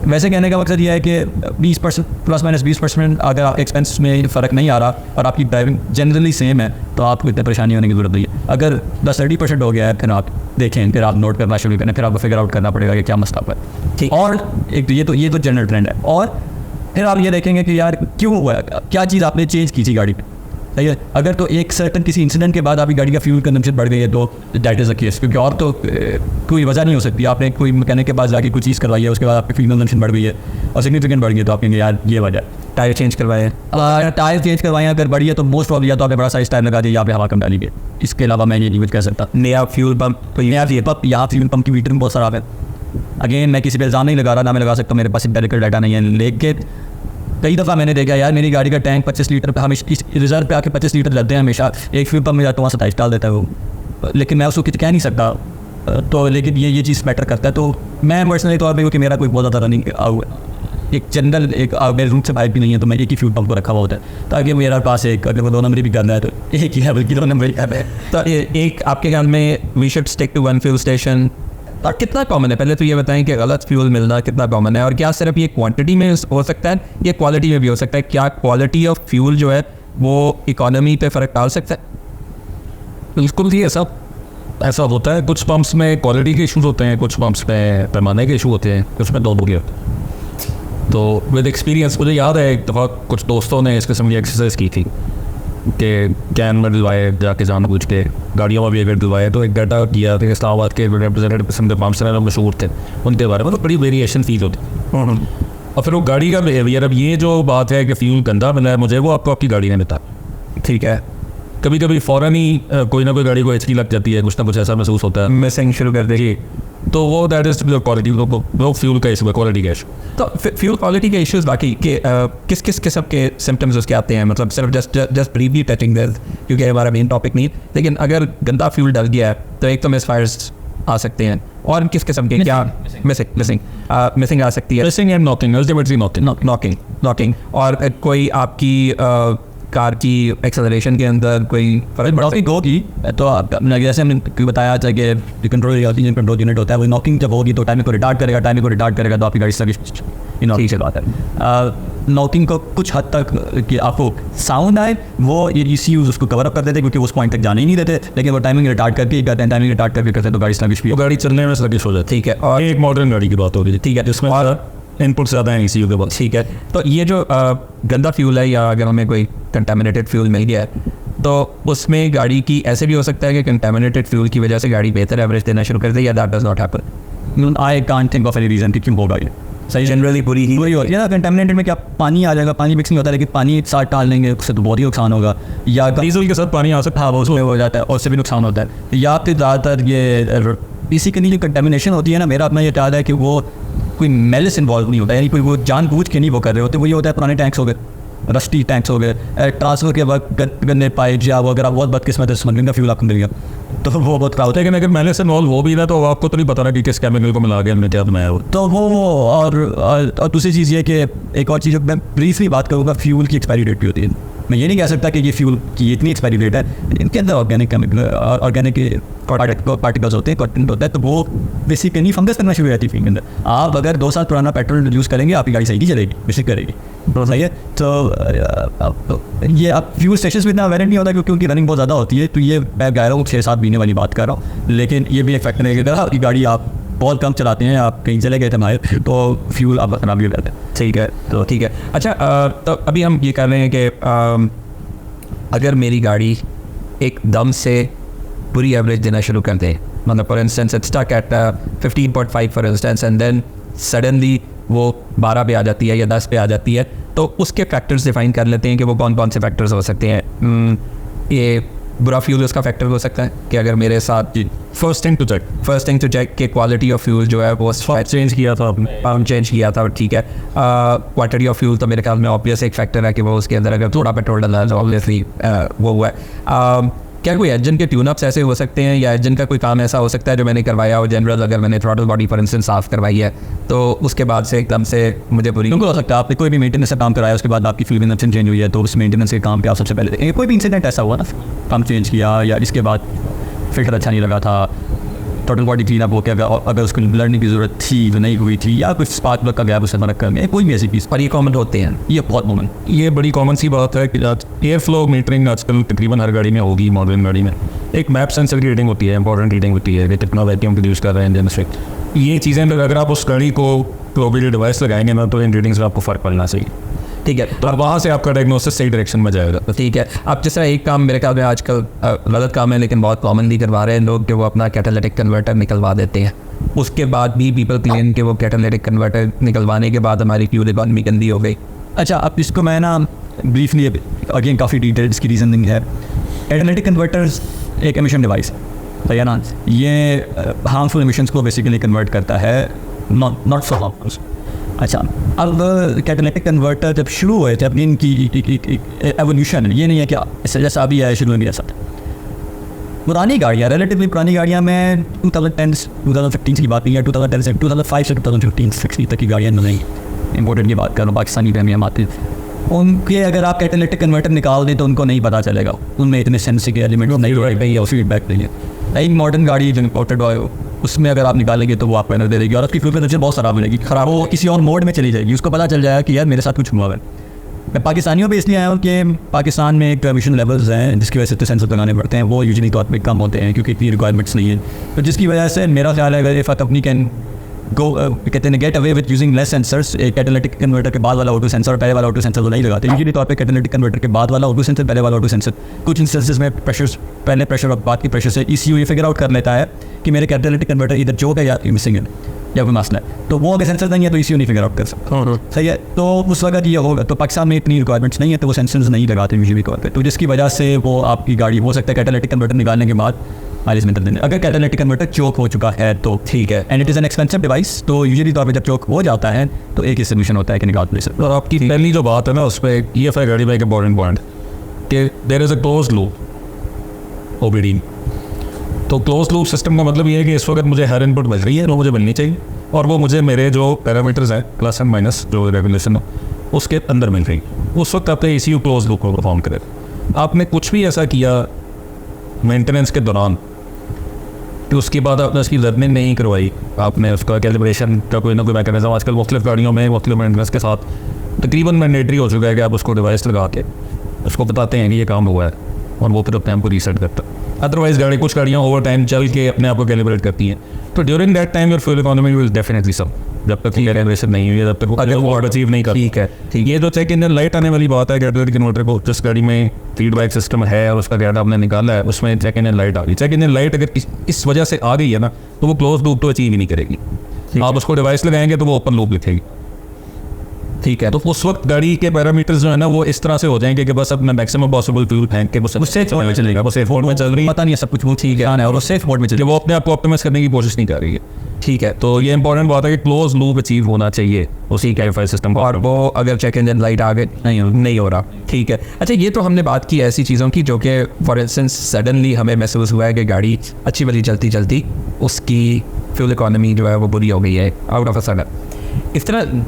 [SPEAKER 3] वैसे कहने का मकसद यह है कि 20% +-20% अगर आप एक्सपेंस में फ़र्क नहीं आ रहा और आपकी ड्राइविंग जनरली सेम है तो आपको इतनी परेशानी होने की ज़रूरत नहीं है। अगर 10-30% हो गया है फिर आप देखें, फिर आप नोट करना शुरू करें, फिर आपको फिगर आउट करना पड़ेगा कि क्या मसला है। ठीक। और एक ये तो जनरल ट्रेंड है। और फिर आप ये देखेंगे कि यार क्यों हुआ, क्या चीज़ आपने चेंज की थी गाड़ी में। सही है। अगर तो एक सर्टन किसी इंसिडेंट के बाद आपकी गाड़ी का फ्यूल कंजम्पशन बढ़ गई है तो दैट इज़ अ केस, क्योंकि और तो कोई वजह नहीं हो सकती। आपने कोई मैकेनिक के पास जाके कोई चीज़ करवाई है, उसके बाद आपकी फ्यूल कंजम्पशन बढ़ गई है और सिग्निफिकेंट बढ़ गई है, तो आप कहेंगे यार ये वजह।
[SPEAKER 1] टायर चेंज करवाए हैं,
[SPEAKER 3] टायर चेंज करवाए अगर बढ़ी है तो मोस्ट प्रॉब्लम या तो आपने बड़ा साइज टायर लगा दिया या आपने हवा कम डाली है। इसके अलावा मैं ये नहीं कुछ कह सकता।
[SPEAKER 1] नया फ्यूल पम्प तो
[SPEAKER 3] नया फ्यूल पम्प, यहाँ फ्यूल पम्प की मीटर में बहुत खराब है। अगेन मैं किसी पर इल्ज़ाम नहीं लगा रहा, ना मैं लगा सकता, मेरे पास इंपेरिकल डाटा नहीं है, लेकिन कई दफ़ा मैंने देखा यार मेरी गाड़ी का टैंक 25 लीटर पे हमेशा इस रिजर्व पे आके 25 लीटर लगते हैं हमेशा, एक फ्यूल पंप में जाता हूँ 27 डाल देता है वो, लेकिन मैं उसको कह नहीं सकता। तो लेकिन ये चीज़ मैटर करता है। तो मैं पर्सनली तौर पर क्योंकि मेरा कोई बहुत ज़्यादा रनिंग एक जनरल एक मेरे रूट से बाइक भी नहीं है तो मैं एक ही फ्यूल पंप को रखा हुआ होता है, ताकि मेरे पास एक अगर वो 2 नंबर भी करना है तो एक ही है, बल्कि 2 नंबर है।
[SPEAKER 1] तो एक आपके ख्याल में we should stick to 1 fuel station और कितना कॉमन है? पहले तो ये बताएं कि गलत फ्यूल मिलना कितना कॉमन है और क्या सिर्फ ये क्वांटिटी में हो सकता है या क्वालिटी में भी हो सकता है? क्या क्वालिटी ऑफ फ्यूल जो है वो इकोनॉमी पे फ़र्क डाल सकता है?
[SPEAKER 2] बिल्कुल ही ऐसा होता है। कुछ पंप्स में क्वालिटी के इशूज़ होते हैं, कुछ पंप्स में पैमाने के इशू होते हैं, कुछ में दोनों के होते हैं। तो विद एक्सपीरियंस मुझे याद है एक दफ़ा कुछ दोस्तों ने इस किस्म की एक्सरसाइज की थी कि कैन में डलवाए जाके जान पूछ के, गाड़ियों में भी अगर डलवाए तो एक डाटा किया था इस्लामाबाद के रिप्रेजेंटेटिव किस्म के पंप्स जो मशहूर थे उनके बारे में, तो बड़ी वेरिएशन फील होती। और फिर वो गाड़ी का बिहेवियर, अब ये जो बात है कि फ्यूल गंदा मिला है मुझे, वो आपको आपकी गाड़ी ने बताया। ठीक है, कभी कभी फ़ौरन ही कोई ना कोई गाड़ी को एचडी लग जाती है, कुछ ना कुछ ऐसा महसूस होता है,
[SPEAKER 1] मिसिंग शुरू कर देगी,
[SPEAKER 2] तो वो दैट इज़ क्वालिटी, वो फ्यूल का इशू है, क्वालिटी का इशू।
[SPEAKER 1] तो फ्यूल क्वालिटी के इश्यूज बाकी के किस किस किस्म के सिम्टम्स उसके आते हैं? मतलब सिर्फ जस्ट ब्रीफली टचिंग दिस, क्योंकि हमारा मेन टॉपिक नहीं, लेकिन अगर गंदा फ्यूल डल गया है तो एक तो मिसफायर्स आ सकते हैं, और किस किस्म के क्या मिसिंग आ सकती है?
[SPEAKER 2] Missing and knocking, ultimately knocking,
[SPEAKER 1] और कोई आपकी कार की एक्सेलरेशन के अंदर कोई फर्क पड़ा?
[SPEAKER 3] नॉकिंग होगी तो जैसे हमने बताया था कि कंट्रोल इंजन कंट्रोल यूनिट होता है, वो नॉकिंग जब होगी तो टाइमिंग को रिटार्ड करेगा तो आपकी गाड़ी स्लगिश ठीक से बात है। नॉकिंग को कुछ हद तक कि आपको साउंड आए वो ECUs उसको कवर अप कर देते क्योंकि उस पॉइंट तक जाने ही नहीं देते, लेकिन वो टाइमिंग रिटार्ड करके करते हैं, टाइमिंग रिटार्ड करके करते हैं तो गाड़ी स्लगिश भी
[SPEAKER 2] तो गाड़ी चलने में स्लगिश हो जाती है।
[SPEAKER 1] ठीक है, और
[SPEAKER 2] एक मॉडर्न गाड़ी की बात होगी, ठीक है, जिसमें इनपुट ज़्यादा है ECU के बाद।
[SPEAKER 1] ठीक है, तो ये जो गंदा फ्यूल है या अगर हमें कोई कंटामिनेटेड फ्यूल मिल गया है तो उसमें गाड़ी की ऐसे भी हो सकता है कि कंटामिनेटेड फ्यूल की वजह से गाड़ी बेहतर एवरेज देना शुरू कर दे, या that does not happen?
[SPEAKER 3] I can't think of any reason कि क्यों होगा ये। सही
[SPEAKER 1] जनरली बुरी ही
[SPEAKER 3] वही होती है ना, कंटामिनेटेड में क्या पानी आ जाएगा, पानी मिक्स नहीं होता है, लेकिन पानी एक साथ डाल लेंगे उससे तो बहुत ही नुकसान होगा, या
[SPEAKER 2] डीजल के साथ पानी आ सकता है,
[SPEAKER 3] वो उसमें हो जाता है और उससे भी नुकसान होता है, या फिर ज़्यादातर ये बेसिकली जो कंटामिनेशन होती है ना, मेरा अपना ये ख्याल है कि वो कोई मेलिस इन्वॉल्व नहीं होता है, यानी कोई वो जानबूझ के नहीं वो कर रहे होते, वही होता है पुराने टैंक्स हो गए, रस्टी टैंक्स हो गए, ट्रांसफर के वक्त गंदे पाइप, या वो अगर आप बहुत बदकिस्मत है स्मगलिंग का फ्यूल आपको मिल गया तो वो बहुत खराब होता है।
[SPEAKER 2] लेकिन अगर मैंने से इन्वॉल्व हो भी ना तो आपको तो नहीं पता ना कि किस केमिकल को मिला के हमने क्या बनाया हो,
[SPEAKER 3] तो वो और दूसरी चीज़ ये कि एक और चीज़ मैं ब्रीफली बात करूँगा, फ्यूल की एक्सपायरी डेट भी होती है। मैं ये नहीं कह सकता कि ये फ्यूल की इतनी एक्सपायरी डेट है, इनके अंदर ऑर्गेनिक पार्टिकल्स होते हैं, कंटेंट होता है, तो वो बेसिकली फंगस करना शुरू हो जाती है फ्यूल के अंदर। आप अगर 2 साल पुराना पेट्रोल यूज़ करेंगे आपकी गाड़ी सही नहीं चलेगी, बेसिक करेगी, तो सही है। तो ये आप फ्यूल स्टेशन में इतना अवेयर नहीं होता क्योंकि उनकी रनिंग बहुत ज़्यादा होती है, तो ये मैं कह रहा हूँ 6-7 महीने वाली बात कर रहा हूँ, लेकिन ये भी एक फैक्टर है कि अगर आपकी गाड़ी आप बहुत कम चलाते हैं, आप कहीं चले गए थे हमारे, तो फ्यूल आप खराब भी हो जाता है।
[SPEAKER 1] ठीक है, तो ठीक है। अच्छा, तो अभी हम ये कर रहे हैं कि अगर मेरी गाड़ी एकदम से बुरी एवरेज देना शुरू कर दे, मतलब for instance it's stuck at 15.5 for instance and then suddenly वो 12 पे आ जाती है या 10 पे आ जाती है, तो उसके फैक्टर्स डिफाइन कर लेते हैं कि वो कौन कौन से फैक्टर्स हो सकते हैं। ये बुरा फ्यूल उसका फैक्टर हो सकता है कि अगर मेरे साथ
[SPEAKER 2] फर्स्ट थिंग टू चेक
[SPEAKER 1] कि क्वालिटी ऑफ फ्यूल जो है वो
[SPEAKER 2] चेंज किया था आपने,
[SPEAKER 1] पंप चेंज किया था, ठीक है। क्वांटिटी ऑफ फ्यूल तो मेरे ख्याल में ऑब्वियस एक फैक्टर है कि वो उसके अंदर अगर थोड़ा पेट्रोल डाला है तो ऑब्वियसली वो हुआ है। क्या कोई इंजन के ट्यूनअप्स ऐसे हो सकते हैं या इंजन का कोई काम ऐसा हो सकता है जो मैंने करवाया हो, जनरल अगर मैंने थ्रॉटल बॉडी फॉर इंस्टेंस साफ़ करवाई है तो उसके बाद से एकदम से मुझे बुरी
[SPEAKER 3] बिल्कुल हो सकता है। आपने कोई भी मेंटेनेंस का काम कराया, उसके बाद आपकी फ्यूल इंजन चेंज हुई है, तो उस मेंटेनेंस के काम पे आप सबसे पहले देखेंगे। कोई भी इंसिडेंट ऐसा हुआ ना, पंप चेंज किया या इसके बाद फिल्टर अच्छा नहीं लगा था, टोटल बॉडी क्लीन अप हो गया, अगर उसको लड़ने की ज़रूरत थी तो नहीं हुई थी, या कुछ स्पार्क प्लग का गैप उससे मदद करने, कोई भी ऐसी चीज़।
[SPEAKER 1] पर ये कॉमन होते हैं,
[SPEAKER 3] ये बहुत कॉमन,
[SPEAKER 2] ये बड़ी कॉमन सी बात है कि एयर फ्लो मीटरिंग आजकल तकरीबन हर गाड़ी में होगी। मॉडर्न गाड़ी में एक मैप सेंसर की रीडिंग होती है, इंपॉर्टेंट रीडिंग होती है कि कितना वैक्यूम प्रोड्यूस कर रहे हैं इंजन से। ये चीज़ें अगर आप उस गाड़ी को प्रोबेबली डिवाइस लगाएंगे ना तो इन रीडिंग्स में आपको फ़र्क पड़ना चाहिए, ठीक है। तो वहाँ से आपका डायग्नोसिस सही डायरेक्शन में जाएगा,
[SPEAKER 1] ठीक है। अब जैसा एक काम मेरे ख्याल में आजकल गलत काम है लेकिन बहुत कॉमनली करवा रहे हैं लोग कि वो अपना कैटालिटिक कन्वर्टर निकलवा देते हैं, उसके बाद भी पीपल क्लेम कि वो कैटालिटिक कन्वर्टर निकलवाने के बाद हमारी फ्यूल इकॉनमी गंदी हो गई।
[SPEAKER 3] अच्छा, अब इसको मैं ना ब्रीफली अगेन काफ़ी डिटेल इसकी रीजनिंग है। कैटालिटिक कन्वर्टर्स एक एमिशन डिवाइस है या ना, ये हार्मफुल एमिशंस को बेसिकली कन्वर्ट करता है, नॉट सो हार्मफुल। अच्छा, अब कैटालिटिक कन्वर्टर जब शुरू हुए थे अपनी इनकी एवोल्यूशन, ये नहीं है कि जैसा अभी आया शुरू में भी ऐसा था। पुरानी गाड़ियाँ, रिलेटिवली पुरानी गाड़ियाँ, मैं 2010-2015 की बात नहीं है, 2010 से 2005 से 2015-16 तक की गाड़ियाँ नहीं, इम्पोर्टेड की बात कर रहा हूँ, पाकिस्तानी प्रेमियम आती उनके अगर आप कैटालिटिक कन्वर्टर निकाल दें तो उनको नहीं पता चलेगा, उनमें इतने सेंसिंग एलिमेंट नहीं रहेंगे या फीडबैक नहीं है। एक मॉडर्न गाड़ी जो इम्पोर्टेड हो उसमें अगर आप निकालेंगे तो वो आपको एनर्जी दे देगी और उसकी फ्यूल कंजप्शन बहुत खराब मिलेगी, खराब वो किसी और मोड में चली जाएगी, उसको पता चल जाएगा कि यार मेरे साथ कुछ हुआ है। मैं पाकिस्तानियों पे इसलिए आया हूँ कि पाकिस्तान में एक एमिशन लेवल्स हैं जिसकी वजह से तो सेंसर लगाने पड़ते हैं, वो यूजुअली तौर पर कम होते हैं क्योंकि इतनी रिक्वायरमेंट्स नहीं है, तो जिसकी वजह से मेरा ख्याल है अगर if a company can go कहते हैं get away with using less sensors, catalytic converter के बाद वाला ऑटो सेंसर, पहले वाला ऑटो सेंसर वो नहीं लगाते यूजुअली तौर पे। कैटालिटिक कन्वर्टर के बाद वाला ऑटो सेंसर, पहले वाला ऑटो सेंसर, कुछ इंस्टेंसेस में प्रेशर, पहले प्रेशर और बाद की प्रेशर से ECU ये फिगर आउट कर लेता है कि मेरे कैटालिटिक कन्वर्टर इधर चोक है या मिसिंग है या कोई मसला है, तो वो अगर सेंसर नहीं है तो ECU नहीं फिगर आउट कर सकता, सही है। तो उस वक्त ये होगा, तो पाकिस्तान में इतनी रिक्वायरमेंट्स नहीं है तो वो सेंसर्स नहीं लगाते यूजुअली तौर पर, तो जिसकी वजह से वो आपकी गाड़ी हो सकता है कैटालिटिक कन्वर्टर निकालने के बाद माइलेज में देने। अगर कैटालिटिक कन्वर्टर चोक हो चुका है तो ठीक है, and it is an expensive device, तो यूजुअली तौर पे जब चोक हो जाता है तो एक ही सोल्यूशन होता है कि निकाल ले सकते।
[SPEAKER 2] और आपकी पहली जो बात है ना उस पर EFI गाड़ी में एक इंपॉर्टेंट पॉइंट कि there is a close loop OBD। तो क्लोज लूप सिस्टम का मतलब ये है कि इस वक्त मुझे हर इनपुट मिल रही है, वो मुझे मिलनी चाहिए और वो मुझे मेरे जो पैरामीटर्स हैं प्लस एंड माइनस जो रेगुलेशन है उसके अंदर मिल रही, उस वक्त आपका ECU क्लोज लूप को परफॉर्म करे। आपने कुछ भी ऐसा किया मेंटेनेंस के दौरान कि उसके बाद आपने उसकी लर्निंग नहीं करवाई, आपने उसका कैलिब्रेशन का कोई ना कोई मैकेनिज्म, आजकल मुख्तलिफ गाड़ियों में मुख्तलिफ मेंटेनेंस के साथ तकरीबन मैंडेटरी हो चुका है कि आप उसको डिवाइस लगा के उसको बताते हैं कि ये काम हुआ है और वो फिर अपने आप को रीसेट करता है। अदरवाइज कुछ गाड़ियाँ ओवर टाइम चल के अपने आप को कैलिब्रेट करती हैं, तो during that time your fuel economy will definitely सब, जब तक कैलिब्रेशन नहीं हुई है तब तक अगर वो अचीव नहीं कर।
[SPEAKER 1] ठीक है, ठीक।
[SPEAKER 2] ये जो चेक इंजन लाइट आने वाली बात है, कैटलिटिक कन्वर्टर को जिस गाड़ी में फीडबैक सिस्टम है और उसका डाटा आपने निकाला है उसमें चेक इंजन लाइट आ गई। चेक इंजन लाइट अगर इस वजह से आ गई है ना तो वो क्लोज लूप तो अचीव ही नहीं करेगी। आप उसको डिवाइस लगाएंगे तो वो ओपन लूप लिखेगी। ठीक है, तो उस वक्त गाड़ी के पैरामीटर्स जो है ना वो इस तरह से हो जाएंगे कि बस अपना मैक्सिमम पॉसिबल फ्यूल फेंक के उससे चलेगा, वो सेफ मोड में चल रही है,
[SPEAKER 3] पता नहीं है सब कुछ वो ठीक है और वो सेफ मोड में चल,
[SPEAKER 2] वो अपने आप को ऑप्टिमाइज करने की कोशिश नहीं कर रही है।
[SPEAKER 1] ठीक है,
[SPEAKER 2] तो ये इंपॉर्टेंट बात है कि क्लोज लूप अचीव होना चाहिए उसी कैलिफाई सिस्टम का,
[SPEAKER 1] और वो अगर चेक इंजन लाइट आगे नहीं हो रहा। ठीक है, अच्छा ये तो हमने बात की ऐसी चीज़ों की जो कि फॉर इंस्टेंस सडनली हमें महसूस हुआ है कि गाड़ी अच्छी वाली चलती चलती उसकी फ्यूल इकोनॉमी जो है वो बुरी हो गई है आउट ऑफ अ सडन। इस तरह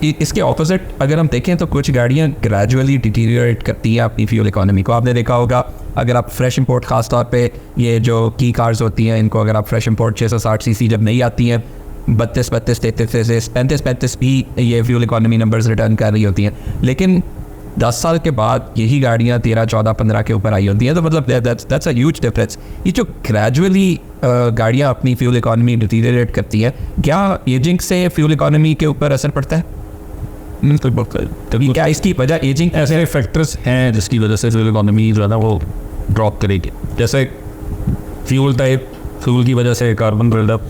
[SPEAKER 1] इसके ऑपोजिट अगर हम देखें तो कुछ गाड़ियाँ ग्रेजुअली डिटीरियरेट करती हैं अपनी फ्यूल इकोनॉमी को। आपने देखा होगा अगर आप फ्रेश इंपोर्ट ख़ास तौर पे ये जो की कार्स होती हैं इनको अगर आप फ्रेश इंपोर्ट 660 सीसी जब नहीं आती हैं 32, 33, 35 भी ये फ्यूल इकोनॉमी नंबर्स रिटर्न कर रही होती हैं, लेकिन 10 साल के बाद यही गाड़ियाँ 13, 14, 15 के ऊपर आई होती हैं। तो मतलब दैट्स अ ह्यूज डिफरेंस। ये जो ग्रेजुअली गाड़ियाँ अपनी फ्यूल इकोनॉमी डिटीरियरेट करती हैं, क्या एजिंग से फ्यूल इकोनॉमी के ऊपर असर पड़ता है? क्या इसकी वजह एजिंग
[SPEAKER 2] ऐसे फैक्टर्स हैं जिसकी वजह से फ्यूल इकोनॉमी जो है ना वो ड्रॉप करेगी, जैसे फ्यूल टाइप, फ्यूल की वजह से carbon buildup,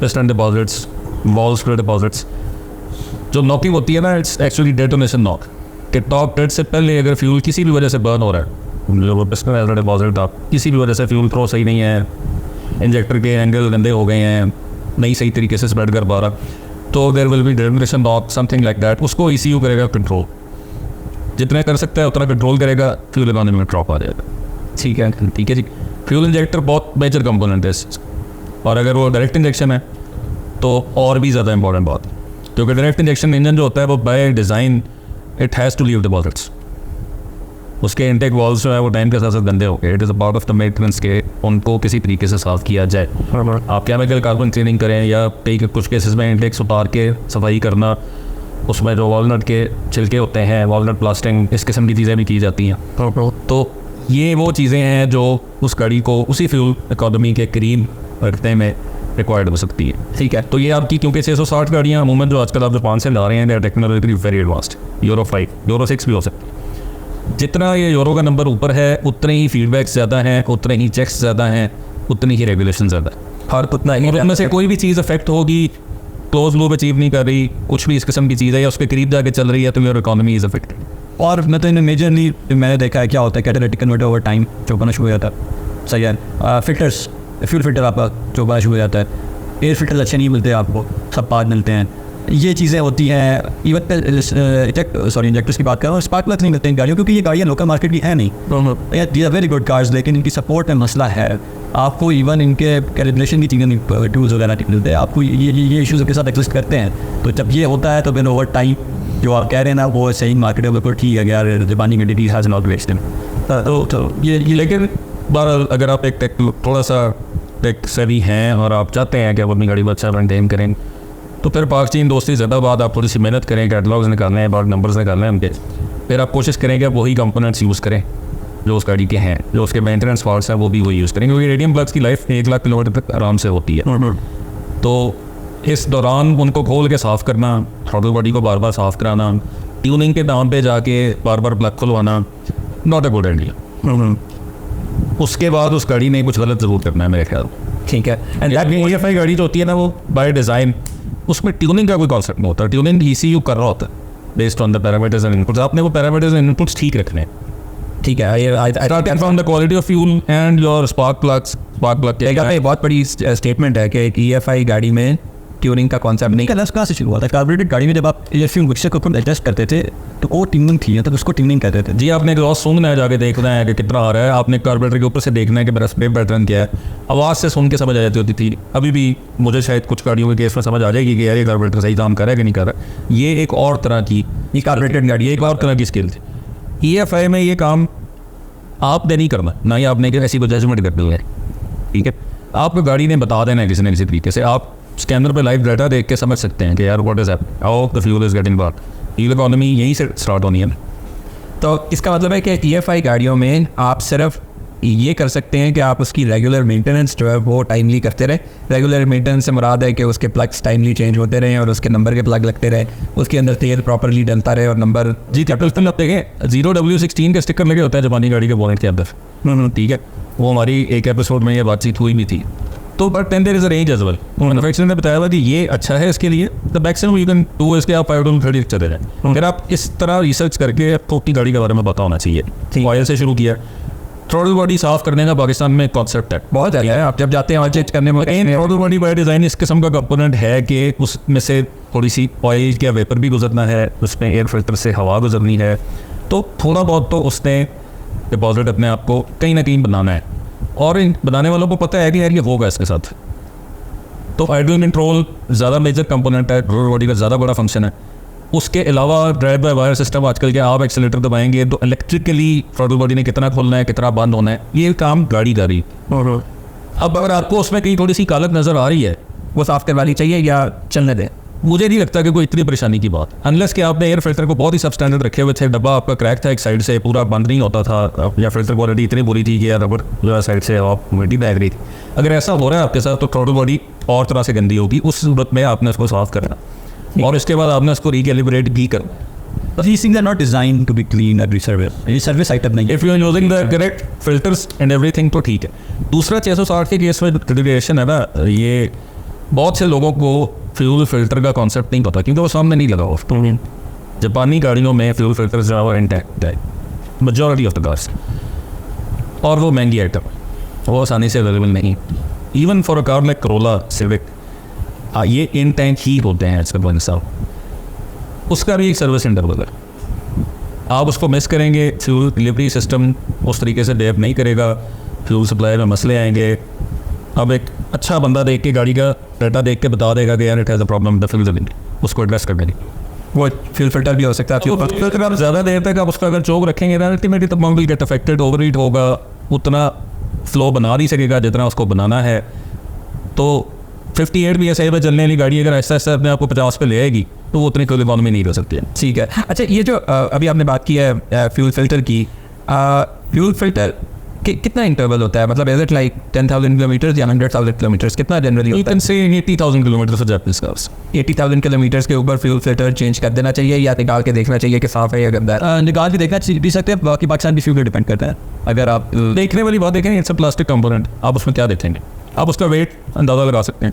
[SPEAKER 2] piston deposits, wall screw deposits. जो नॉकिंग होती है ना इट्स एक्चुअली डेटोनेशन नॉक, कि टॉप डेट से पहले अगर फ्यूल किसी भी वजह से बर्न हो रहा है, जो पिस्टन एज डिपॉजिट था, किसी भी वजह से फ्यूल थ्रो सही नहीं है, इंजेक्टर के एंगल गंदे हो गए हैं, नहीं सही तरीके से स्प्रेड कर पा रहा, तो there will be detonation knock something like that. उसको ECU करेगा कंट्रोल, जितने कर सकता है उतना कंट्रोल करेगा, फ्यूल इकोनॉमी में ड्रॉप आ जाएगा।
[SPEAKER 1] ठीक है, ठीक है जी।
[SPEAKER 2] फ्यूल इंजेक्टर बहुत मेजर कंपोनेंट है और अगर वो डायरेक्ट इंजेक्शन है तो और भी ज़्यादा इंपॉर्टेंट बात है, क्योंकि डायरेक्ट इंजेक्शन इंजन जो होता है वो by design it has to leave deposits. उसके इंटेक वॉल्स जो है वो टाइम के साथ साथ गंदे हो गए। It is a part of the maintenance के उनको किसी तरीके से साफ़ किया जाए। आप केमिकल कार्बन क्लीनिंग करें या कई कुछ केसेस में इंटेक्स उतार के सफाई करना, उसमें जो वॉलनट के छिलके होते हैं, वॉलनट प्लास्टिंग, इस किस्म की चीज़ें भी की जाती हैं। तो ये वो चीज़ें हैं जो उस गाड़ी को उसी फ्यूल इकोनॉमी के करीब रखने में रिक्वायर्ड हो सकती है।
[SPEAKER 1] ठीक है,
[SPEAKER 2] तो ये आपकी क्योंकि 660 गाड़ियाँ अमूमन जो आजकल आप जापान से ला रहे हैं, technologically very advanced, euro 5, euro 6 भी हो सकती है। जितना ये यूरो का नंबर ऊपर है उतने ही फीडबैक्स ज़्यादा हैं, उतने ही चेक्स ज़्यादा हैं, उतनी ही रेगुलेशन ज़्यादा है,
[SPEAKER 1] और उतना ही
[SPEAKER 2] उनमें से कोई भी चीज़ अफेक्ट होगी, क्लोज लूप अचीव नहीं कर रही, कुछ भी इस किस्म की चीज़ है या उसके करीब जाके चल रही है, तो योर इकोनॉमी इज़ अफेक्टेड।
[SPEAKER 3] और मैं तो मेजरली मैंने देखा है क्या होता है, कैटालिटिक कन्वर्टर ओवर टाइम चौंकाना शुरू हो जाता है। सही है, फिल्टर्स, फ्यूल फिल्टर आपका चौंकाना शुरू हो जाता है, एयर फिल्टर अच्छे नहीं मिलते आपको, सब पार्ट मिलते हैं, ये चीज़ें होती हैं। इवन इंजेक्टर्स की बात कर रहा हूँ, स्पार्क प्लग्स नहीं मिलते हैं गाड़ियों, क्योंकि ये गाड़ियाँ लोकल मार्केट की है नहीं। These are very good cars, लेकिन इनकी सपोर्ट में मसला है। आपको इवन इनके कैलिब्रेशन की चीज़ें टूल्स वगैरह नहीं मिलते, आपको ये इशूज़ के साथ एग्जिस्ट करते हैं। तो जब ये होता है तो फिर ओवर टाइम जो आप कह रहे हैं ना वो सही मार्केट है, बिल्कुल ठीक है यार, ज़बानी एंटिटीज हैज़ नॉट वेस्टेड। तो ये
[SPEAKER 2] लेकिन बहरहाल अगर आप एक थोड़ा सा टेक सेवी हैं और आप चाहते हैं कि आप अपनी गाड़ी को अच्छा मेंटेन करें, तो फिर पाक चीन दोस्ती ज़िंदाबाद, आप थोड़ी सी मेहनत करें, कैटलॉग्स निकालने हैं, बाद नंबर्स निकालने हैं उनके, फिर आप कोशिश करें कि आप वही कंपोनेंट्स यूज़ करें जो उस गाड़ी के हैं, जो उसके मेंटेनेंस फॉल्ट्स हैं वो भी वही यूज़ करें, क्योंकि रेडियम प्लग्स की लाइफ 1 लाख किलोमीटर तक आराम से होती है। तो इस दौरान उनको खोल के साफ़ करना, थ्रॉटल बॉडी को बार बार साफ़ कराना, ट्यूनिंग के दाम पे जाके बार बार प्लग खुलवाना, नॉट अ गुड आइडिया। उसके बाद उस गाड़ी ने कुछ गलत ज़रूर करना है मेरे ख्याल।
[SPEAKER 1] ठीक है,
[SPEAKER 2] एंड EFI गाड़ी जो होती है ना वो बाय डिज़ाइन उसमें ट्यूनिंग का कोई कॉन्सेप्ट नहीं होता, ट्यूनिंग ECU कर रहा होता है based on the parameters and inputs. आपने वो पैरामीटर्स एंड इनपुट्स ठीक रखने हैं।
[SPEAKER 1] ठीक है,
[SPEAKER 2] starting from the quality of fuel and your spark plug
[SPEAKER 1] एक बहुत बड़ी स्टेटमेंट है कि एक EFI गाड़ी में ट्यूनिंग का कॉन्सेप्ट नहीं।
[SPEAKER 3] कलर्स कहाँ से शुरू हुआ था? कार्बोरेटेड गाड़ी में जब आप एयर फ्यूल मिक्सचर को एडजस्ट करते थे तो वो ट्यूनिंग थी, मतलब उसको ट्यूनिंग कहते थे।
[SPEAKER 2] जी, आपने एग्जॉस्ट सूंघना है, जाके देखना है कि कितना आ रहा है, आपने कार्बोरेटर के ऊपर से देखना है कि मेरा स्प्रे पैटर्न क्या है, आवाज़ से सुन के समझ आ जाती होती थी। अभी भी मुझे शायद कुछ गाड़ियों के केस में समझ आ जाएगी कि यार ये कार्बोरेटर सही काम कर रहा है कि नहीं कर रहा। ये एक और तरह की, ये कार्बोरेटेड गाड़ी एक और तरह की स्किल थी। EFI में ये काम आपने नहीं करना, ना ही आपने ऐसी कोई जजमेंट करते हुए, ठीक है। आपको गाड़ी ने बता देना है किसी न किसी तरीके से, आप स्कैनर पे लाइव डाटा देख के समझ सकते हैं कि यार what is happening, how the fuel is getting burn. Fuel economy यहीं से स्टार्ट होनी है।
[SPEAKER 1] तो इसका मतलब है कि EFI गाड़ियों में आप सिर्फ ये कर सकते हैं कि आप उसकी रेगुलर मेंटेनेंस जो है वो टाइमली करते रहें। रेगुलर मेंटेनेंस से मुराद है कि उसके प्लग्स टाइमली चेंज होते रहें और उसके नंबर के प्लग लगते रहे, उसके अंदर तेल प्रॉपरली डलता रहे और नंबर।
[SPEAKER 2] जी, कैपिटल आप देखें 0W16 के स्टिकर लगे होते हैं जापानी गाड़ी के बोनेट के अंदर, ठीक है। वो हमारी एक एपिसोड में ये बातचीत हुई भी थी। तो but then there is a range as well. Manufacturer ने बताया था कि ये अच्छा है इसके लिए, the maximum you can do इसके आप 530 चले जाएँ। अगर आप इस तरह रिसर्च करके आपको अपनी गाड़ी के बारे में पता होना चाहिए। ऑयल से शुरू किया, थ्रोटल बॉडी साफ करने का पाकिस्तान में कॉन्सेप्ट है,
[SPEAKER 1] बहुत है। आप जब जाते हैं ऑयल चेंज करने में,
[SPEAKER 2] थ्रोटल बॉडी बाय डिज़ाइन इस किस्म का कंपोनेंट है कि उसमें से थोड़ी सी ऑयल या वेपर भी गुजरना है, उसमें एयर फिल्टर से हवा गुजरनी है, तो थोड़ा बहुत तो उसने डिपॉजिट अपने आप को कहीं ना कहीं बनाना है। और इन बनाने वालों को पता है कि यार ये होगा इसके साथ। तो आइडल कंट्रोल ज़्यादा मेजर कंपोनेंट है, थ्रोटल बॉडी का ज़्यादा बड़ा फंक्शन है। उसके अलावा ड्राइव बाय वायर सिस्टम आजकल के, आप एक्सीलेटर दबाएंगे तो इलेक्ट्रिकली थ्रोटल बॉडी ने कितना खोलना है, कितना बंद होना है, ये काम गाड़ी कर रही है। अब अगर आपको उसमें कहीं थोड़ी सी कालक नज़र आ रही है,
[SPEAKER 1] वो साफ करवानी चाहिए या चलने दें।
[SPEAKER 2] मुझे नहीं लगता कि कोई इतनी परेशानी की बात, अनलेस कि आपने एयर फिल्टर को बहुत ही सब स्टैंडर्ड रखे हुए थे, डब्बा आपका क्रैक था एक साइड से, पूरा बंद नहीं होता था, या फिल्टर क्वालिटी इतनी बुरी थी कि यार रबर जो है साइड से मिट्टी बह रही थी। अगर ऐसा हो रहा है आपके साथ तो थ्रोटल बॉडी और तरह से गंदी होगी, उस सूरत में आपने उसको साफ करना और इसके बाद आपने उसको रिकैलिब्रेट भी करना।
[SPEAKER 3] These things are not designed to be clean every service. ये सर्विस आइटम नहीं है।
[SPEAKER 2] If you are using the correct filters and everything तो ठीक है। दूसरा 660 के केस में रेगुलेशन है ना, ये बहुत से लोगों को फ्यूल फिल्टर का कॉन्सेप्ट नहीं पता क्योंकि वो सामने नहीं लगा हुआ। जापानी गाड़ियों में फ्यूल फिल्टर जो है वो इंटैक्ट है मेजॉरिटी ऑफ द कार्स, और वो महंगी आइटम है, वो आसानी से अवेलेबल नहीं। Even for a car like Corolla civic, ये इन टैंक ही होते हैं आजकल बन साहब, उसका भी एक सर्विस इंटरवल है। आप उसको मिस करेंगे, फ्यूल डिलीवरी सिस्टम उस तरीके से डेवलप नहीं करेगा, फ्यूल सप्लाई में मसले आएंगे। अब एक अच्छा बंदा देख के गाड़ी का डाटा देख के बता देगा कि यार it has a problem the fuel delivery, उसको एड्रेस कर देंगे।
[SPEAKER 1] वो फ्यूल फिल्टर भी हो सकता है। फ्यूल
[SPEAKER 2] फिल्टर आप ज़्यादा देर तक आप उसका अगर चौक रखेंगे ना, अल्टीमेटली तब will get affected, over heat होगा, उतना फ्लो बना नहीं सकेगा जितना उसको बनाना है। तो 58 PSI पर चलने वाली गाड़ी अगर ऐसा ऐसा अपने आपको 50 पे ले आएगी तो वो उतनी फ्यूल इकॉनमी नहीं हो सकती है।
[SPEAKER 1] ठीक है। अच्छा, ये जो अभी आपने बात की है फ्यूल फिल्टर की, फ्यूल फिल्टर कितना इंटरवल होता है? मतलब इज इट लाइक 10,000 किलोमीटर्स या 100,000 किलोमीटर्स? कितना जनरली होता है?
[SPEAKER 2] यू कैन से 80,000 किलोमीटर से जापानीज कार्स।
[SPEAKER 1] 80,000 किलोमीटर्स के ऊपर फ्यूल फिल्टर चेंज कर देना चाहिए या निकाल के देखना चाहिए कि साफ है या गंदा है?
[SPEAKER 3] निकाल के देखना भी सकते हैं, बाकी पाकिस्तान की फ्यूल पर डिपेंड करता है। अगर आप
[SPEAKER 2] देखने वाली बात देखें, इट्स अ प्लास्टिक कंपोनेंट, आप उसमें क्या देखेंगे? आप उसका वेट अंदाज़ा लगा सकते हैं।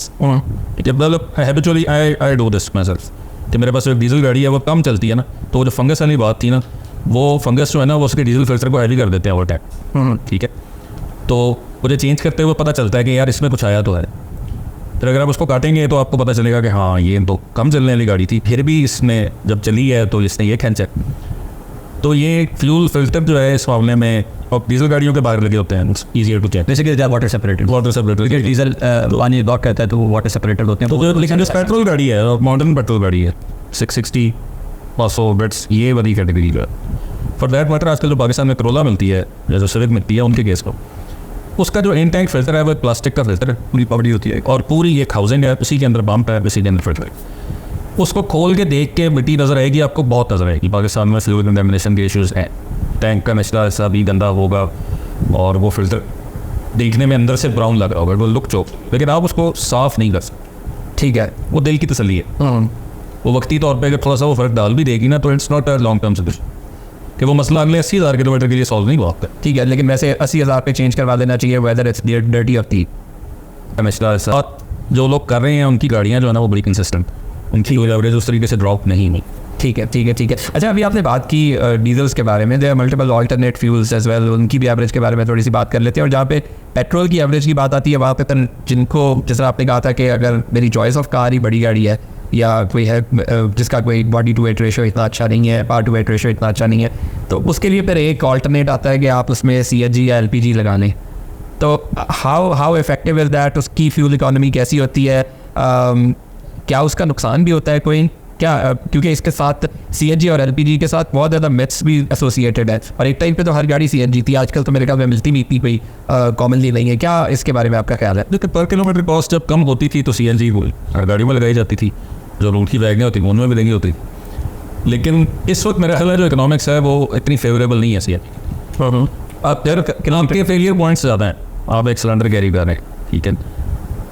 [SPEAKER 2] मतलब habitually I do this my self कि मेरे पास एक डीजल गाड़ी है, वो कम चलती है ना, तो वो जो फंगस वाली बात थी ना, वो फंगस जो है ना वो उसके डीजल फिल्टर को हैवी कर देते हैं ओवर टाइम, ठीक है। तो मुझे चेंज करते हुए पता चलता है कि यार इसमें कुछ आया तो है। फिर अगर आप उसको काटेंगे तो आपको पता चलेगा कि हाँ ये तो कम चलने वाली गाड़ी थी, फिर भी इसने जब चली है तो इसने ये खींचा। तो ये फ्यूल फिल्टर जो है इस मामले में, और डीजल गाड़ियों के बाहर लगे होते हैं, ईजियर टू चेक।
[SPEAKER 3] जैसे कि वाटर सेपरेटर डीजल पानी ब्लॉक करता है तो वाटर सेपरेटर होते हैं।
[SPEAKER 2] तो लेकिन जो पेट्रोल गाड़ी है, मॉडर्न पेट्रोल गाड़ी है, 660 500 बेट्स, ये वाली कैटेगरी का। फॉर दैट मैटर आजकल जो पाकिस्तान में करोला मिलती है, जैसे सिविक मिलती है, उनके केस को उसका जो इन टैंक फिल्टर है वो प्लास्टिक का फिल्टर है, पूरी पॉडी होती है और पूरी ये हाउसिंग है, उसी के अंदर बम्प है, उसी के अंदर फिल्टर है। उसको खोल के देख के मिट्टी नज़र आएगी, आपको बहुत नज़र आएगी। पाकिस्तान में फ्यूल कंटेमिनेशन के इश्यूज़ हैं, टैंक का निचला हिस्सा भी गंदा होगा और वो फिल्टर देखने में अंदर से ब्राउन लग रहा होगा, वो लुक चौक, लेकिन आप उसको साफ़ नहीं कर सकते।
[SPEAKER 1] ठीक है,
[SPEAKER 2] वो दिल की तसल्ली है। वो वक्ती तौर पे अगर थोड़ा सा वो फ़र्क डाल भी देगी ना, तो it's not a long term solution कि वो मसला अगले 80,000 किलोमीटर के लिए सॉल्व नहीं हुआ आपका।
[SPEAKER 1] ठीक है, लेकिन वैसे 80,000 पे चेंज करवा देना चाहिए, whether it's dirty of the
[SPEAKER 2] मसला ऐसा। और जो लोग कर रहे हैं उनकी गाड़ियाँ जो है ना वो बड़ी कंसिस्टेंट, उनकी एवरेज उस तरीके से ड्रॉप नहीं हुई।
[SPEAKER 1] ठीक है ठीक है ठीक है। अच्छा, अभी आपने बात की डीजल्स के बारे में, there multiple alternate fuels as well, उनकी भी एवरेज के बारे में थोड़ी सी बात कर लेते हैं। और जहाँ पे पेट्रोल की एवरेज की बात आती है वहाँ पे जिनको, जैसा आपने कहा था कि अगर मेरी चॉइस ऑफ कार ही बड़ी गाड़ी है या कोई है जिसका कोई बॉडी टू वेट रेशो इतना अच्छा नहीं है, पावर टू वेट रेशो इतना अच्छा नहीं है, तो उसके लिए फिर एक ऑल्टरनेट आता है कि आप उसमें CNG या LPG लगा लें। तो हाउ इफेक्टिव इज़ दैट? उसकी फ्यूल इकोनॉमी कैसी होती है? क्या उसका नुकसान भी होता है कोई क्या? क्योंकि इसके साथ CNG और LPG के साथ बहुत ज़्यादा मिथ्स भी एसोसिएटेड है, और एक टाइम पे तो हर गाड़ी CNG थी, आजकल तो मेरे ख्याल में मिलती भी इतनी कोई कॉमनली नहीं है। क्या इसके बारे में आपका ख्याल है?
[SPEAKER 2] देखिए, पर किलोमीटर कॉस्ट जब कम होती थी तो CNG हर गाड़ी में लगाई जाती थी, जो रोड की बैगें होती थी उनमें भी लगी होती थी। लेकिन इस वक्त मेरा ख्याल है जो इकोनॉमिक्स है वो इतनी फेवरेबल नहीं है CNG। आप के फेलियर पॉइंट्स ज़्यादा हैं। आप एक सिलेंडर कैरी कर रहे हैं, ठीक है,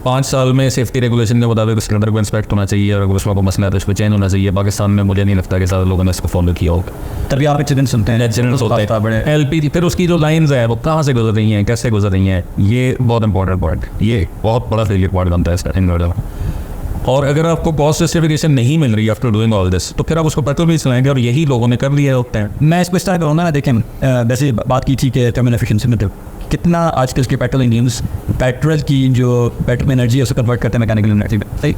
[SPEAKER 2] 5 साल में सेफ्टी रेगुलेशन के मुताबिक सिलेंडर को इंस्पेक्ट होना चाहिए, और अगर उसमें कोई मसला है तो उसको चेंज होना चाहिए। पाकिस्तान में मुझे नहीं लगता कि ज़्यादा लोगों ने इसको फॉलो किया होगा।
[SPEAKER 3] तभी आप एक्सीडेंट सुनते हैं,
[SPEAKER 2] एक्सीडेंट्स होते हैं बड़े। LPG फिर उसकी जो लाइन्स हैं वो कहाँ से गुजर रही हैं, कैसे गुजर रही हैं, ये बहुत इंपॉर्टेंट पॉइंट, ये बहुत बड़ा फेलियर पॉइंट बनता है इसका। और अगर आपको कॉस्ट जस्टिफिकेशन नहीं मिल रही आफ्टर डूइंग ऑल दिस, तो फिर आप उसको पेट्रोल भी चलाएंगे, और यही लोगों ने कर लिया होते हैं।
[SPEAKER 3] मैं इसको इस तरह करूँगा ना, देखें वैसे बात की थी कि टर्मिनल एफिशिएंसी में कितना आजकल के पेट्रोल इंजन्स पेट्रोल की जो पेट्रोल एनर्जी है उसको कन्वर्ट करते हैं मैकेनिकल एनर्जी में, सही।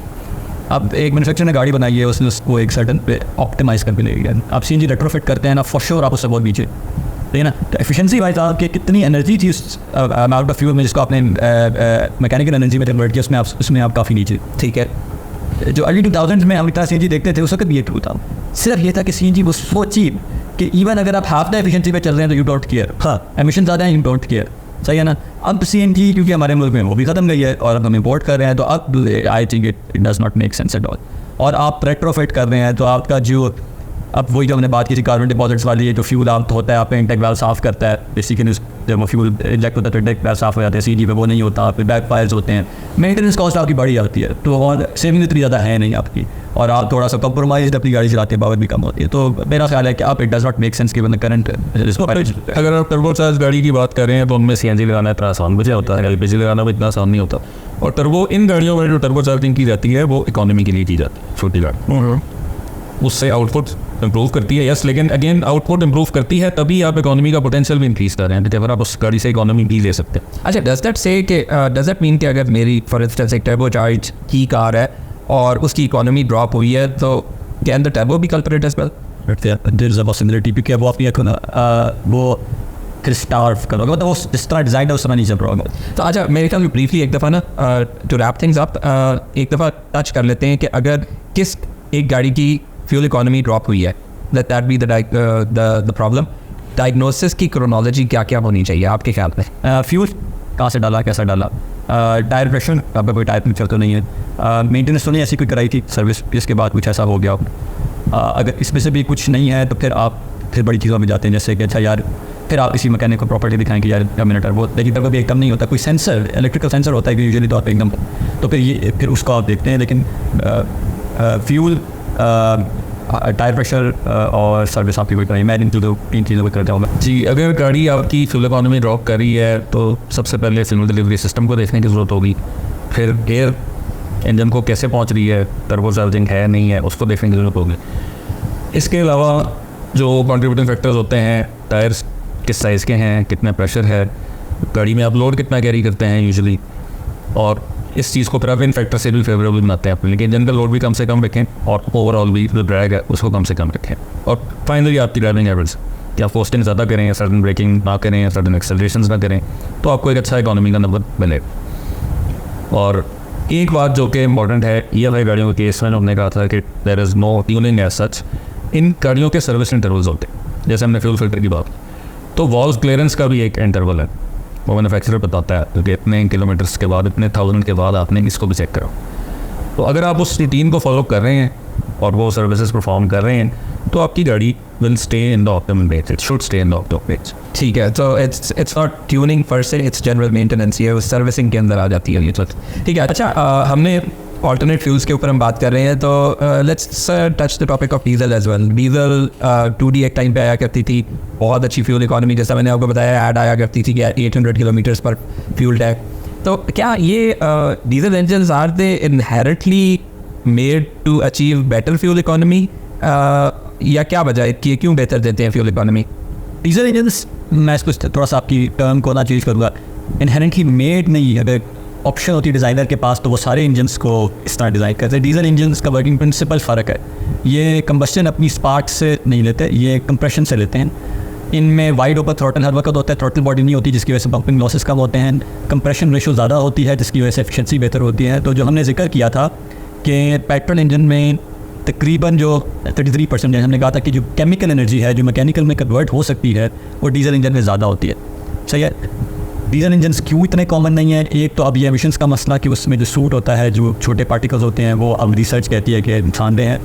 [SPEAKER 3] अब एक मैन्युफैक्चर ने गाड़ी बनाई है, उसने उसको एक सर्टन पे ऑप्टिमाइज़ करके ले गया। आप CNG रेट्रोफिट करते हैं ना, फॉर श्योर आप उससे बहुत नीचे, ठीक है ना। तो एफिशिएंसी भाई साहब कि कितनी एनर्जी थी उस अमाउंट ऑफ फ्यूल में जिसको आपने मैकेनिकल एनर्जी में कन्वर्ट किया, उसमें आप काफ़ी नीचे, ठीक है। जो अर्ली 2000s में हम इतना CNG देखते थे, उस वक्त भी ये ट्रू था। सिर्फ ये था कि CNG वो सो चीप कि इवन अगर आप हाफ द एफिशिएंसी पे चल रहे हैं तो यू डोंट केयर। हाँ, एमिशन ज़्यादा है, यू डोंट केयर, सही है ना। अब CNG क्योंकि हमारे मुल्क में वो भी ख़त्म गई है और अब हम इम्पोर्ट कर रहे हैं, तो अब आई think it does not make sense at all. और आप रेट्रोफिट कर रहे हैं तो आपका जो, अब वही जो हमने बात की थी कार्बन डिपॉजिट्स वाली, है जो फ्यूल आउट होता है, आपका इंटेक वाल्व साफ़ करता है बेसिकली, जब वो फ्यूल इंजेक्ट होता है तो इंटेक वाल्व साफ़ हो जाते हैं। CNG पे वो नहीं होता, फिर बैक फायर्स होते हैं, मेंटेनेंस कॉस्ट आपकी बढ़ी जाती है, तो और सेविंग इतनी ज़्यादा है नहीं आपकी, और आप थोड़ा सा कंप्रोमाइज अपनी गाड़ी चलाते हैं, पावर भी कम होती है। तो मेरा ख्याल है कि आप it does not make sense given the current.
[SPEAKER 2] अगर आप टर्बो चार्ज गाड़ी की बात कर रहे हैं तो उनमें CNG लगाना इतना आसान मुझे होता है, LPG लगाना भी इतना आसान नहीं होता। और टर्बो, इन गाड़ियों में जो टर्बो चार्जिंग की जाती है वो इकोनॉमी के लिए की जाती है, छोटी गाड़ी, उससे आउटपुट इंप्रूव करती है, यस, लेकिन अगेन आउटपुट इंप्रूव करती है तभी आप इकोनॉमी का पोटेंशियल भी इंक्रीज कर रहे हैं, अगर आप उस गाड़ी से इकोनॉमी भी ले सकते हैं।
[SPEAKER 1] अच्छा, डज दैट मीन कि अगर मेरी फॉर इंस्टेंस एक टर्बो चार्ज की कार है और उसकी इकोनॉमी ड्रॉप हुई है, तो can the turbo be culprit as well?
[SPEAKER 3] There is a possibility, क्योंकि वो अपनी वो फिर स्टार्व करोगे, मतलब वो जिस तरह डिज़ाइन है उस तरह नहीं चल रहा होगा।
[SPEAKER 1] तो अच्छा, मेरे ख्याल में ब्रीफली एक दफ़ा ना टू रैप थिंग्स अप, एक दफ़ा टच कर लेते हैं कि अगर किस एक गाड़ी की फ्यूल इकोनॉमी ड्रॉप हुई है, that be the problem. Diagnosis की क्रोनोलॉजी क्या क्या होनी चाहिए आपके ख्याल में?
[SPEAKER 3] फ्यूल कहाँ से डाला, कैसा डाला, टायर प्रेशर, आपका कोई टायर पंक्चर तो नहीं है, मेंटेनेंस तो नहीं ऐसी कोई कराई थी सर्विस, इसके बाद कुछ ऐसा हो गया। अगर इसमें से भी कुछ नहीं है तो फिर आप फिर बड़ी चीज़ों में जाते हैं, जैसे कि अच्छा यार, फिर आप किसी मैकेनिक को प्रॉपर्टी दिखाएं कि यार मिनट वो, लेकिन तब भी एकदम नहीं होता, कोई सेंसर, इलेक्ट्रिकल सेंसर होता है कि यूजुअली तौर पर एकदम, तो फिर उसको आप देखते हैं। लेकिन फ्यूल, टायर प्रेशर और सर्विस आपकी कोई कराई, मैं इन चीज़ों को करता हूँ
[SPEAKER 2] जी। अगर गाड़ी आपकी फ्यूल इकोनॉमी ड्रॉप कर रही है तो सबसे पहले सिग्नल डिलीवरी सिस्टम को देखने की ज़रूरत होगी, फिर एयर इंजन को कैसे पहुँच रही है, टर्बो चार्जिंग है नहीं है, उसको देखने की ज़रूरत होगी। इसके अलावा जो कंट्रीब्यूटिंग फैक्टर्स होते हैं, टायर्स किस साइज़ के हैं, कितना प्रेशर है, गाड़ी में आप लोड कितना कैरी करते हैं यूजुअली, और इस चीज़ को फिर आप इन फैक्टर से भी फेवरेबल बनाते हैं अपने, लेकिन इंजन का लोड भी कम से कम रखें और ओवरऑल भी जो ड्रैग है उसको कम से कम रखें। और फाइनली आपकी ड्राइविंग हैबिट्स, कि आप पोस्टिंग ज़्यादा करें या सडन ब्रेकिंग ना करें या सडन एक्सेलरेशन ना करें, तो आपको एक अच्छा इकोनॉमी का नंबर मिलेगा। और एक बात जो कि इंपॉर्टेंट है, ये भाई गाड़ियों के केस में हमने कहा था कि there is no tuning as such, इन गाड़ियों के सर्विस इंटरवल्स होते हैं, जैसे हमने फ्यूल फिल्टर की बात, तो वॉल्व क्लियरेंस का भी एक इंटरवल है, वो मैन्युफैक्चरर बताता है क्योंकि इतने किलोमीटर्स के बाद, इतने 1000 के बाद आपने इसको भी चेक करो। तो अगर आप उस रूटीन को फॉलो कर रहे हैं और वो सर्विसेज परफॉर्म कर रहे हैं, तो आपकी गाड़ी will stay in the optimum range, it should stay in the optimum range.
[SPEAKER 1] ठीक है, तो इट्स नॉट ट्यूनिंग पर से, इट्स जनरल मेंटेनेंस, ये सर्विसिंग के अंदर आ जाती है ये तो। ठीक है, अच्छा, हमने ऑल्टरनेट फ्यूल्स के ऊपर हम बात कर रहे हैं, तो let's touch the topic of diesel as well. Diesel 2D एक टाइम पे आया करती थी, बहुत अच्छी फ्यूल इकोनॉमी, जैसा मैंने आपको बताया, ऐड आया करती थी कि 800 किलोमीटर्स पर फ्यूल टैंक। तो क्या ये diesel engines are they inherently made to achieve better fuel economy, या क्या वजह है कि क्यों बेहतर देते हैं फ्यूल इकोनॉमी?
[SPEAKER 3] डीजल इंजन्स, मैं इसको थोड़ा सा आपकी टर्म को ना चेंज करूँगा, इनहेरेंटली मेड नहीं, अगर ऑप्शन होती है डिज़ाइनर के पास तो वो सारे इंजन्स को इस तरह डिज़ाइन करते हैं। डीजल इंजन्स का वर्किंग प्रिंसिपल फ़र्क है, ये कंबस्शन अपनी स्पार्क से नहीं लेते, ये कंप्रेशन से लेते हैं। इनमें वाइड ओपन थ्रॉटल हर वक्त होता है, थ्रॉटल बॉडी नहीं होती जिसकी वजह से पंपिंग लॉसेस कम होते हैं, कंप्रेशन रेशो ज़्यादा होती है जिसकी वजह से एफिशिएंसी बेहतर होती है। तो जो हमने जिक्र किया था कि पेट्रोल इंजन में तकरीबन जो 33% हमने कहा था कि जो केमिकल एनर्जी है जो मैकेनिकल में कन्वर्ट हो सकती है वो डीजल इंजन में ज़्यादा होती है। सही है, डीजल इंजन क्यों इतने कॉमन नहीं है? एक तो अब ये एमिशंस का मसला कि उसमें जो सूट होता है, जो छोटे पार्टिकल्स होते हैं, वो अब रिसर्च कहती है कि नुकसानदेह है।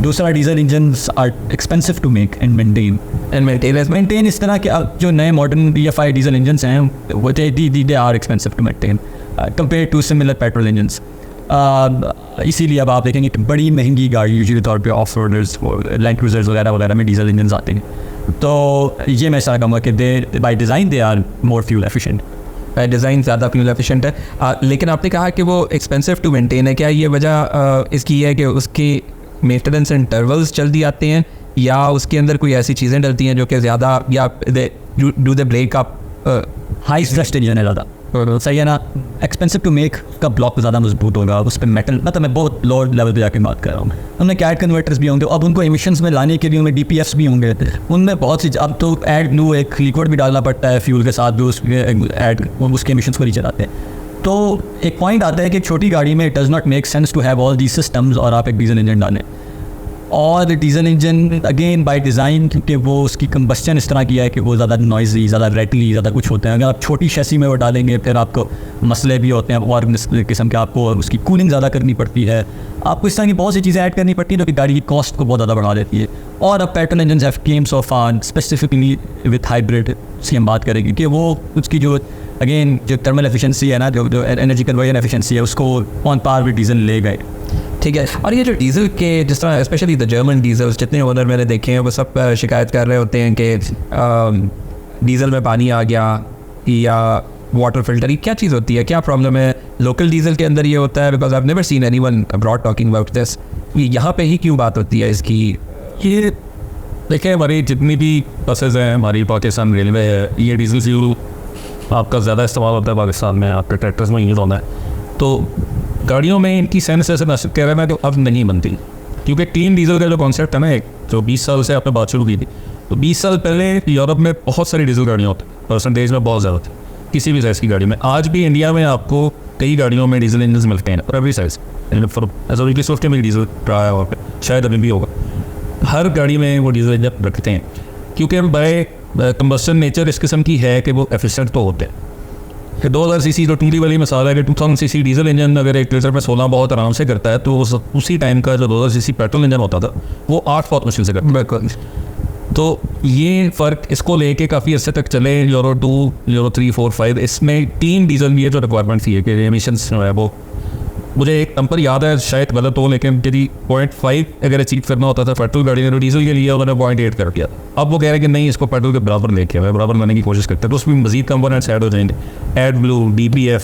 [SPEAKER 3] दूसरा, diesel engines are expensive to make and maintain इस तरह के अब जो नए मॉडर्न DFI डीजल इंजन्स हैं वो they are expensive to maintain compare to similar petrol engines. इसीलिए अब आप देखेंगे कि बड़ी महंगी गाड़ी यूजुअली तौर पे ऑफ रोडर्स, लैंड क्रूजर्स वगैरह वगैरह में डीजल इंजन्स आते हैं। तो ये मैं ऐसा कहूँगा कि they by design they are more fuel efficient.
[SPEAKER 1] Design ज़्यादा फ्यूल एफिशिएंट है। लेकिन आपने कहा कि वो एक्सपेंसिव टू मेंटेन है, क्या ये वजह इसकी है कि उसकी मेंटेनेंस इंटरवल्स जल्दी आते हैं या उसके अंदर कोई ऐसी चीज़ें डलती हैं जो कि ज़्यादा, या do they break up?
[SPEAKER 3] High stressed engine है ज़्यादा, सही है ना। एक्सपेंसिव टू मेक का ब्लॉक ज़्यादा मजबूत होगा, उस पर मेटल, मतलब मैं बहुत लो लेवल पे जाके बात कर रहा हूँ। उनमें कैट कन्वर्टर्स भी होंगे, अब उनको एमिशंस में लाने के लिए उनमें DPFs भी होंगे, उनमें बहुत सी, अब तो एड ब्लू एक लिक्विड भी डालना पड़ता है फ्यूल के साथ, भी उसके एमिशंस को नीचे लाते हैं। तो एक पॉइंट आता है कि एक छोटी गाड़ी में it does not make sense to have all the systems और आप एक डीजल इंजन डालें। और diesel engine again by design, क्योंकि वो उसकी कंबस्चन इस तरह किया है कि वो ज़्यादा नॉइजी, ज़्यादा रेटली, ज़्यादा कुछ होते हैं। अगर आप छोटी शैसी में वो डालेंगे फिर आपको मसले भी होते हैं और किस्म के, आपको उसकी कूलिंग ज़्यादा करनी पड़ती है, आपको इस तरह की बहुत सी चीज़ें ऐड करनी पड़ती हैं जो कि गाड़ी की कॉस्ट को बहुत ज़्यादा बढ़ा देती है। और अब petrol engine have came so far specifically with hybrid से हम बात करेंगे कि वो उसकी जो अगेन जो थर्मल एफिशिएंसी है ना, जो एनर्जी कन्वर्जन एफिशिएंसी है, उसको ऑन पार विद डीजल ले गए।
[SPEAKER 1] ठीक है। और ये जो डीजल के जिस तरह स्पेशली द जर्मन डीजल्स, जितने ओनर मैंने देखे हैं वो सब शिकायत कर रहे होते हैं कि डीजल में पानी आ गया या वाटर फिल्टर, ये क्या चीज़ होती है, क्या प्रॉब्लम है? लोकल डीजल के अंदर ये होता है, because I have never seen anyone abroad talking about this. ये यहाँ पे ही क्यों बात होती है इसकी?
[SPEAKER 2] ये देखिए, हमारी जितनी भी बसेज हैं, हमारी पाकिस्तान रेलवे है, ये डीजल फ्यूल आपका ज़्यादा इस्तेमाल होता है पाकिस्तान में, आपके ट्रैक्टर्स में यूज़ होता है। तो गाड़ियों में इनकी सेंस ऐसे नसीब कह रहे हैं तो अब नहीं बनती, क्योंकि क्लीन डीजल का जो कॉन्सेप्ट है ना, एक जो 20 साल से आपने बात शुरू की थी, तो 20 साल पहले यूरोप में बहुत सारी डीजल गाड़ियाँ होती, परसेंटेज में बहुत ज़्यादा थी किसी भी साइज़ की गाड़ी में। आज भी इंडिया में आपको कई गाड़ियों में डीजल इंजन मिलते हैं और एवरी साइज़, स्विफ्ट में डीजल रहा है, और शायद अभी भी होगा। हर गाड़ी में वो डीजल इंजन रखते हैं क्योंकि बाय कंबस्टन नेचर इस किस्म की है कि वो एफिशिएंट तो होते हैं। 2000 सीसी जो टूली वाली मिसाल है कि 2000 सीसी डीजल इंजन अगर 1 लीटर में 16 बहुत आराम से करता है, तो उसी टाइम का जो 2000 सीसी पेट्रोल इंजन होता था वो 8 बहुत मुश्किल से करता है। तो ये फ़र्क इसको लेके काफ़ी अर्से तक चले, यूरो 2, यूरो 3, 4, 5, इसमें 3 डीजल की जो रिक्वायरमेंट थी कि एमिशंस जो है वो, मुझे एक नंबर याद है, शायद गलत हो, लेकिन यदि 0.5 अगर अचीव करना होता था पेट्रोल गाड़ी ने, तो डीजल के लिए उन्होंने 0.8 कर दिया। अब वो कह रहे हैं कि नहीं, इसको पेट्रोल के बराबर लेके आए, बराबर लाने की कोशिश करते हैं, तो उसमें मजीद कंपोनेंट्स ऐड हो जाएंगे, एड ब्लू, DPF,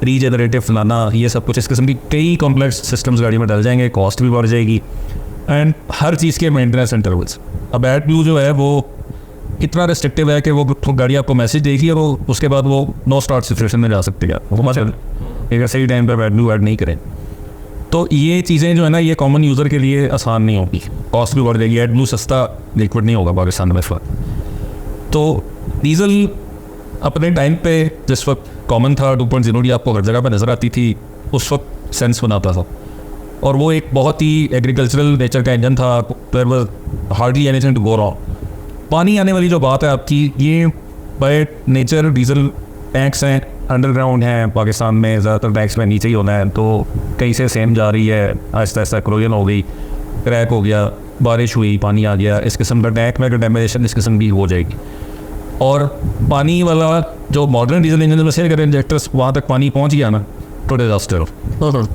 [SPEAKER 2] रीजनरेटिव फलाना, ये सब कुछ इस किस्म की कई कॉम्प्लेक्स सिस्टम्स गाड़ी में डल जाएंगे, कॉस्ट भी बढ़ जाएगी, एंड हर चीज़ के मेंटेनेंस इंटरवल्स। अब एड ब्लू जो है वो इतना रिस्ट्रिक्टिव है कि वो गाड़ी आपको मैसेज देगी और वो उसके बाद वो नो स्टार्ट सिचुएशन में जा सकती है, वो मतलब अगर सही टाइम पर एड ब्लू ऐड नहीं करें। तो ये चीज़ें जो है ना, ये कॉमन यूज़र के लिए आसान नहीं होगी, कॉस्ट भी बढ़ जाएगी, एड ब्लू सस्ता लिक्विड नहीं होगा पाकिस्तान में इस वक्त। तो डीजल अपने टाइम पे जिस वक्त कॉमन था, 2.0 डी आपको हर जगह पर नज़र आती थी, उस वक्त सेंस बनाता था, और वो एक बहुत ही एग्रीकल्चरल नेचर का इंजन था, there was hardly anything to go wrong. पानी आने वाली जो बात है आपकी, ये बाय नेचर डीजल टैंक्स हैं, अंडरग्राउंड हैं पाकिस्तान में, ज़्यादातर टैंक्स में नीचे ही होना है, तो कहीं से सेम जा रही है, आहिस्ता आहिस्ता क्रोजन हो गई, क्रैक हो गया, बारिश हुई, पानी आ गया, इस किस्म का टैंक में डैमेजेशन इस किस्म की हो जाएगी। और पानी वाला जो मॉडर्न डीजल इंजन में से अगर इंजेक्टर्स वहाँ तक पानी पहुँच गया ना, तो डिजास्टर,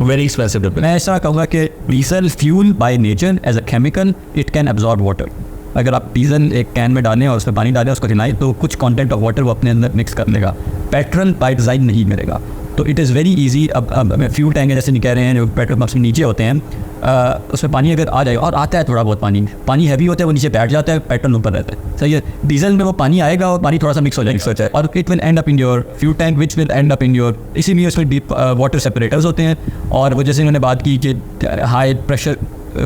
[SPEAKER 2] वेरी एक्सपेंसिव।
[SPEAKER 3] मैं ऐसा कहूँगा कि diesel fuel by nature as a chemical it can absorb water. अगर आप डीजल एक कैन में डालें और उसमें पानी डालें, उसको हिलाएं, तो कुछ कंटेंट ऑफ वाटर वो अपने अंदर मिक्स कर लेगा। पेट्रोल बाय डिज़ाइन नहीं करेगा। तो इट इज़ वेरी ईजी। अब फ्यूल टैंक है, जैसे नहीं कह रहे हैं, जो पेट्रोल पंप्स के नीचे होते हैं, उसमें पानी अगर आ जाए, और आता है थोड़ा बहुत पानी हैवी होता है, वो नीचे बैठ जाता है, पेट्रोल ऊपर रहता है, सही है। डीजल में वो पानी आएगा और पानी थोड़ा सा मिक्स हो जाएगा और it will and up in your fuel tank, which will and up in your, इसीलिए उसमें डीप वाटर सेपरेटर्स होते हैं। और वो जैसे उन्होंने बात की कि हाई प्रेशर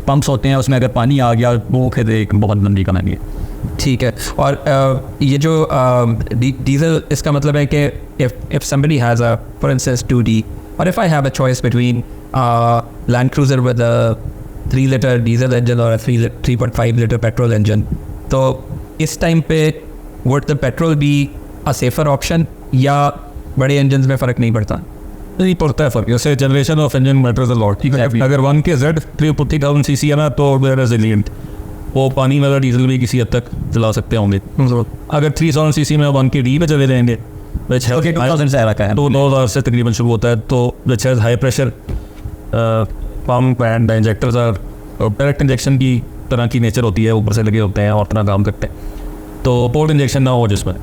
[SPEAKER 3] पंप्स होते हैं, उसमें अगर पानी आ गया वो फिर एक बहुत लंबी कहानी है।
[SPEAKER 1] ठीक है। और ये जो डीजल, इसका मतलब है कि if somebody has a, for instance, 2D, or if I have a choice between Land Cruiser with a 3-liter diesel engine or a 3.5-liter petrol engine, तो इस टाइम पे would the petrol be a safer option, या बड़े engines में फ़र्क नहीं पड़ता?
[SPEAKER 2] नहीं पड़ता है फर्क। जैसे generation of engine matters a lot. अगर 1 के Z 3,000 सीसी है ना, तो रेजिलियंट, वो पानी वाला डीजल भी किसी हद तक चला सकते होंगे। अगर 3,000 सीसी में 1 के डी पे चले जाएंगे, तो 2000 से तकरीबन शुरू होता है, तो which has high pressure pump and injectors are direct injection की तरह की नेचर होती है, ऊपर से लगे होते हैं और तरह काम करते हैं। तो पोर्ट इंजेक्शन ना हो जिसमें,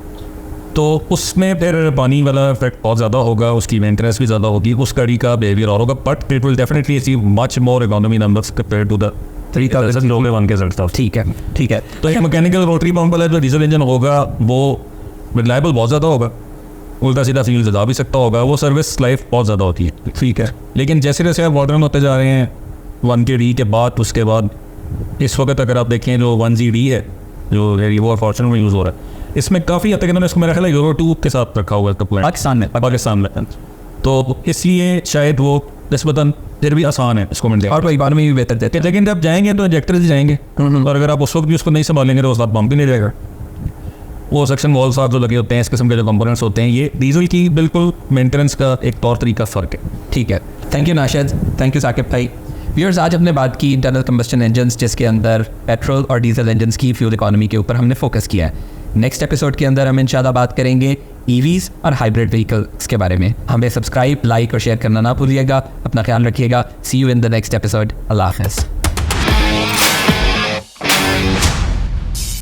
[SPEAKER 2] तो उसमें फिर पानी वाला इफेक्ट बहुत ज़्यादा होगा, उसकी मेंटेनेंस भी ज़्यादा होगी, उस गाड़ी का बिहेवियर और होगा, but it will definitely achieve much more economy numbers compare to the 3,000 लोग 1 के Z।
[SPEAKER 1] ठीक है।
[SPEAKER 2] तो एक मैकेनिकल रोटरी पंप वाला जो डीजल इंजन होगा वो रिलायबल बहुत ज़्यादा होगा, उल्टा सीधा फ्यूल जा भी सकता होगा, वो सर्विस लाइफ बहुत ज़्यादा होती है।
[SPEAKER 1] ठीक है।
[SPEAKER 2] लेकिन जैसे जैसे आप मॉडर्न होते जा रहे हैं 1 के डी के बाद, उसके बाद इस वक्त अगर आप देखें जो 1G है, जो रिवो और फॉर्च्यूनर में यूज़ हो रहा है, इसमें काफ़ी हद तक इन्होंने इसको मेरा ख्याल है यूरो 2 के साथ रखा हुआ है पाकिस्तान में। तो इसलिए शायद वो निस्बतन फिर भी आसान है इसको मिलते,
[SPEAKER 1] और तो इकोनॉमी भी बेहतर देते हैं।
[SPEAKER 2] लेकिन जब जाएंगे तो इंजेक्टर से जाएंगे, और अगर आप उस वक्त भी उसको नहीं संभालेंगे तो उस बात पंप भी नहीं रहेगा। वो सेक्शन वॉल साथ जो लगे होते हैं, इस किस्म के जो कंपोनेंट्स होते हैं, ये डीजल की बिल्कुल मेंटेनेंस का एक तौर तरीका फ़र्क है।
[SPEAKER 1] ठीक है। Thank you Nashid, thank you Saqib भाई। व्यूअर्स, आज हमने बात की इंटरनल कंबस्शन इंजन्स, जिसके अंदर पेट्रोल और डीजल इंजन्स की फ्यूल इकोनॉमी के ऊपर हमने फोकस किया है। नेक्स्ट एपिसोड के अंदर हम इंशाल्लाह बात करेंगे EVs और हाइब्रिड व्हीकल्स के बारे में। हमें सब्सक्राइब, लाइक और शेयर करना ना भूलिएगा। अपना ख्याल रखिएगा। See you in the next episode. अल्लाह हाफ़िज़।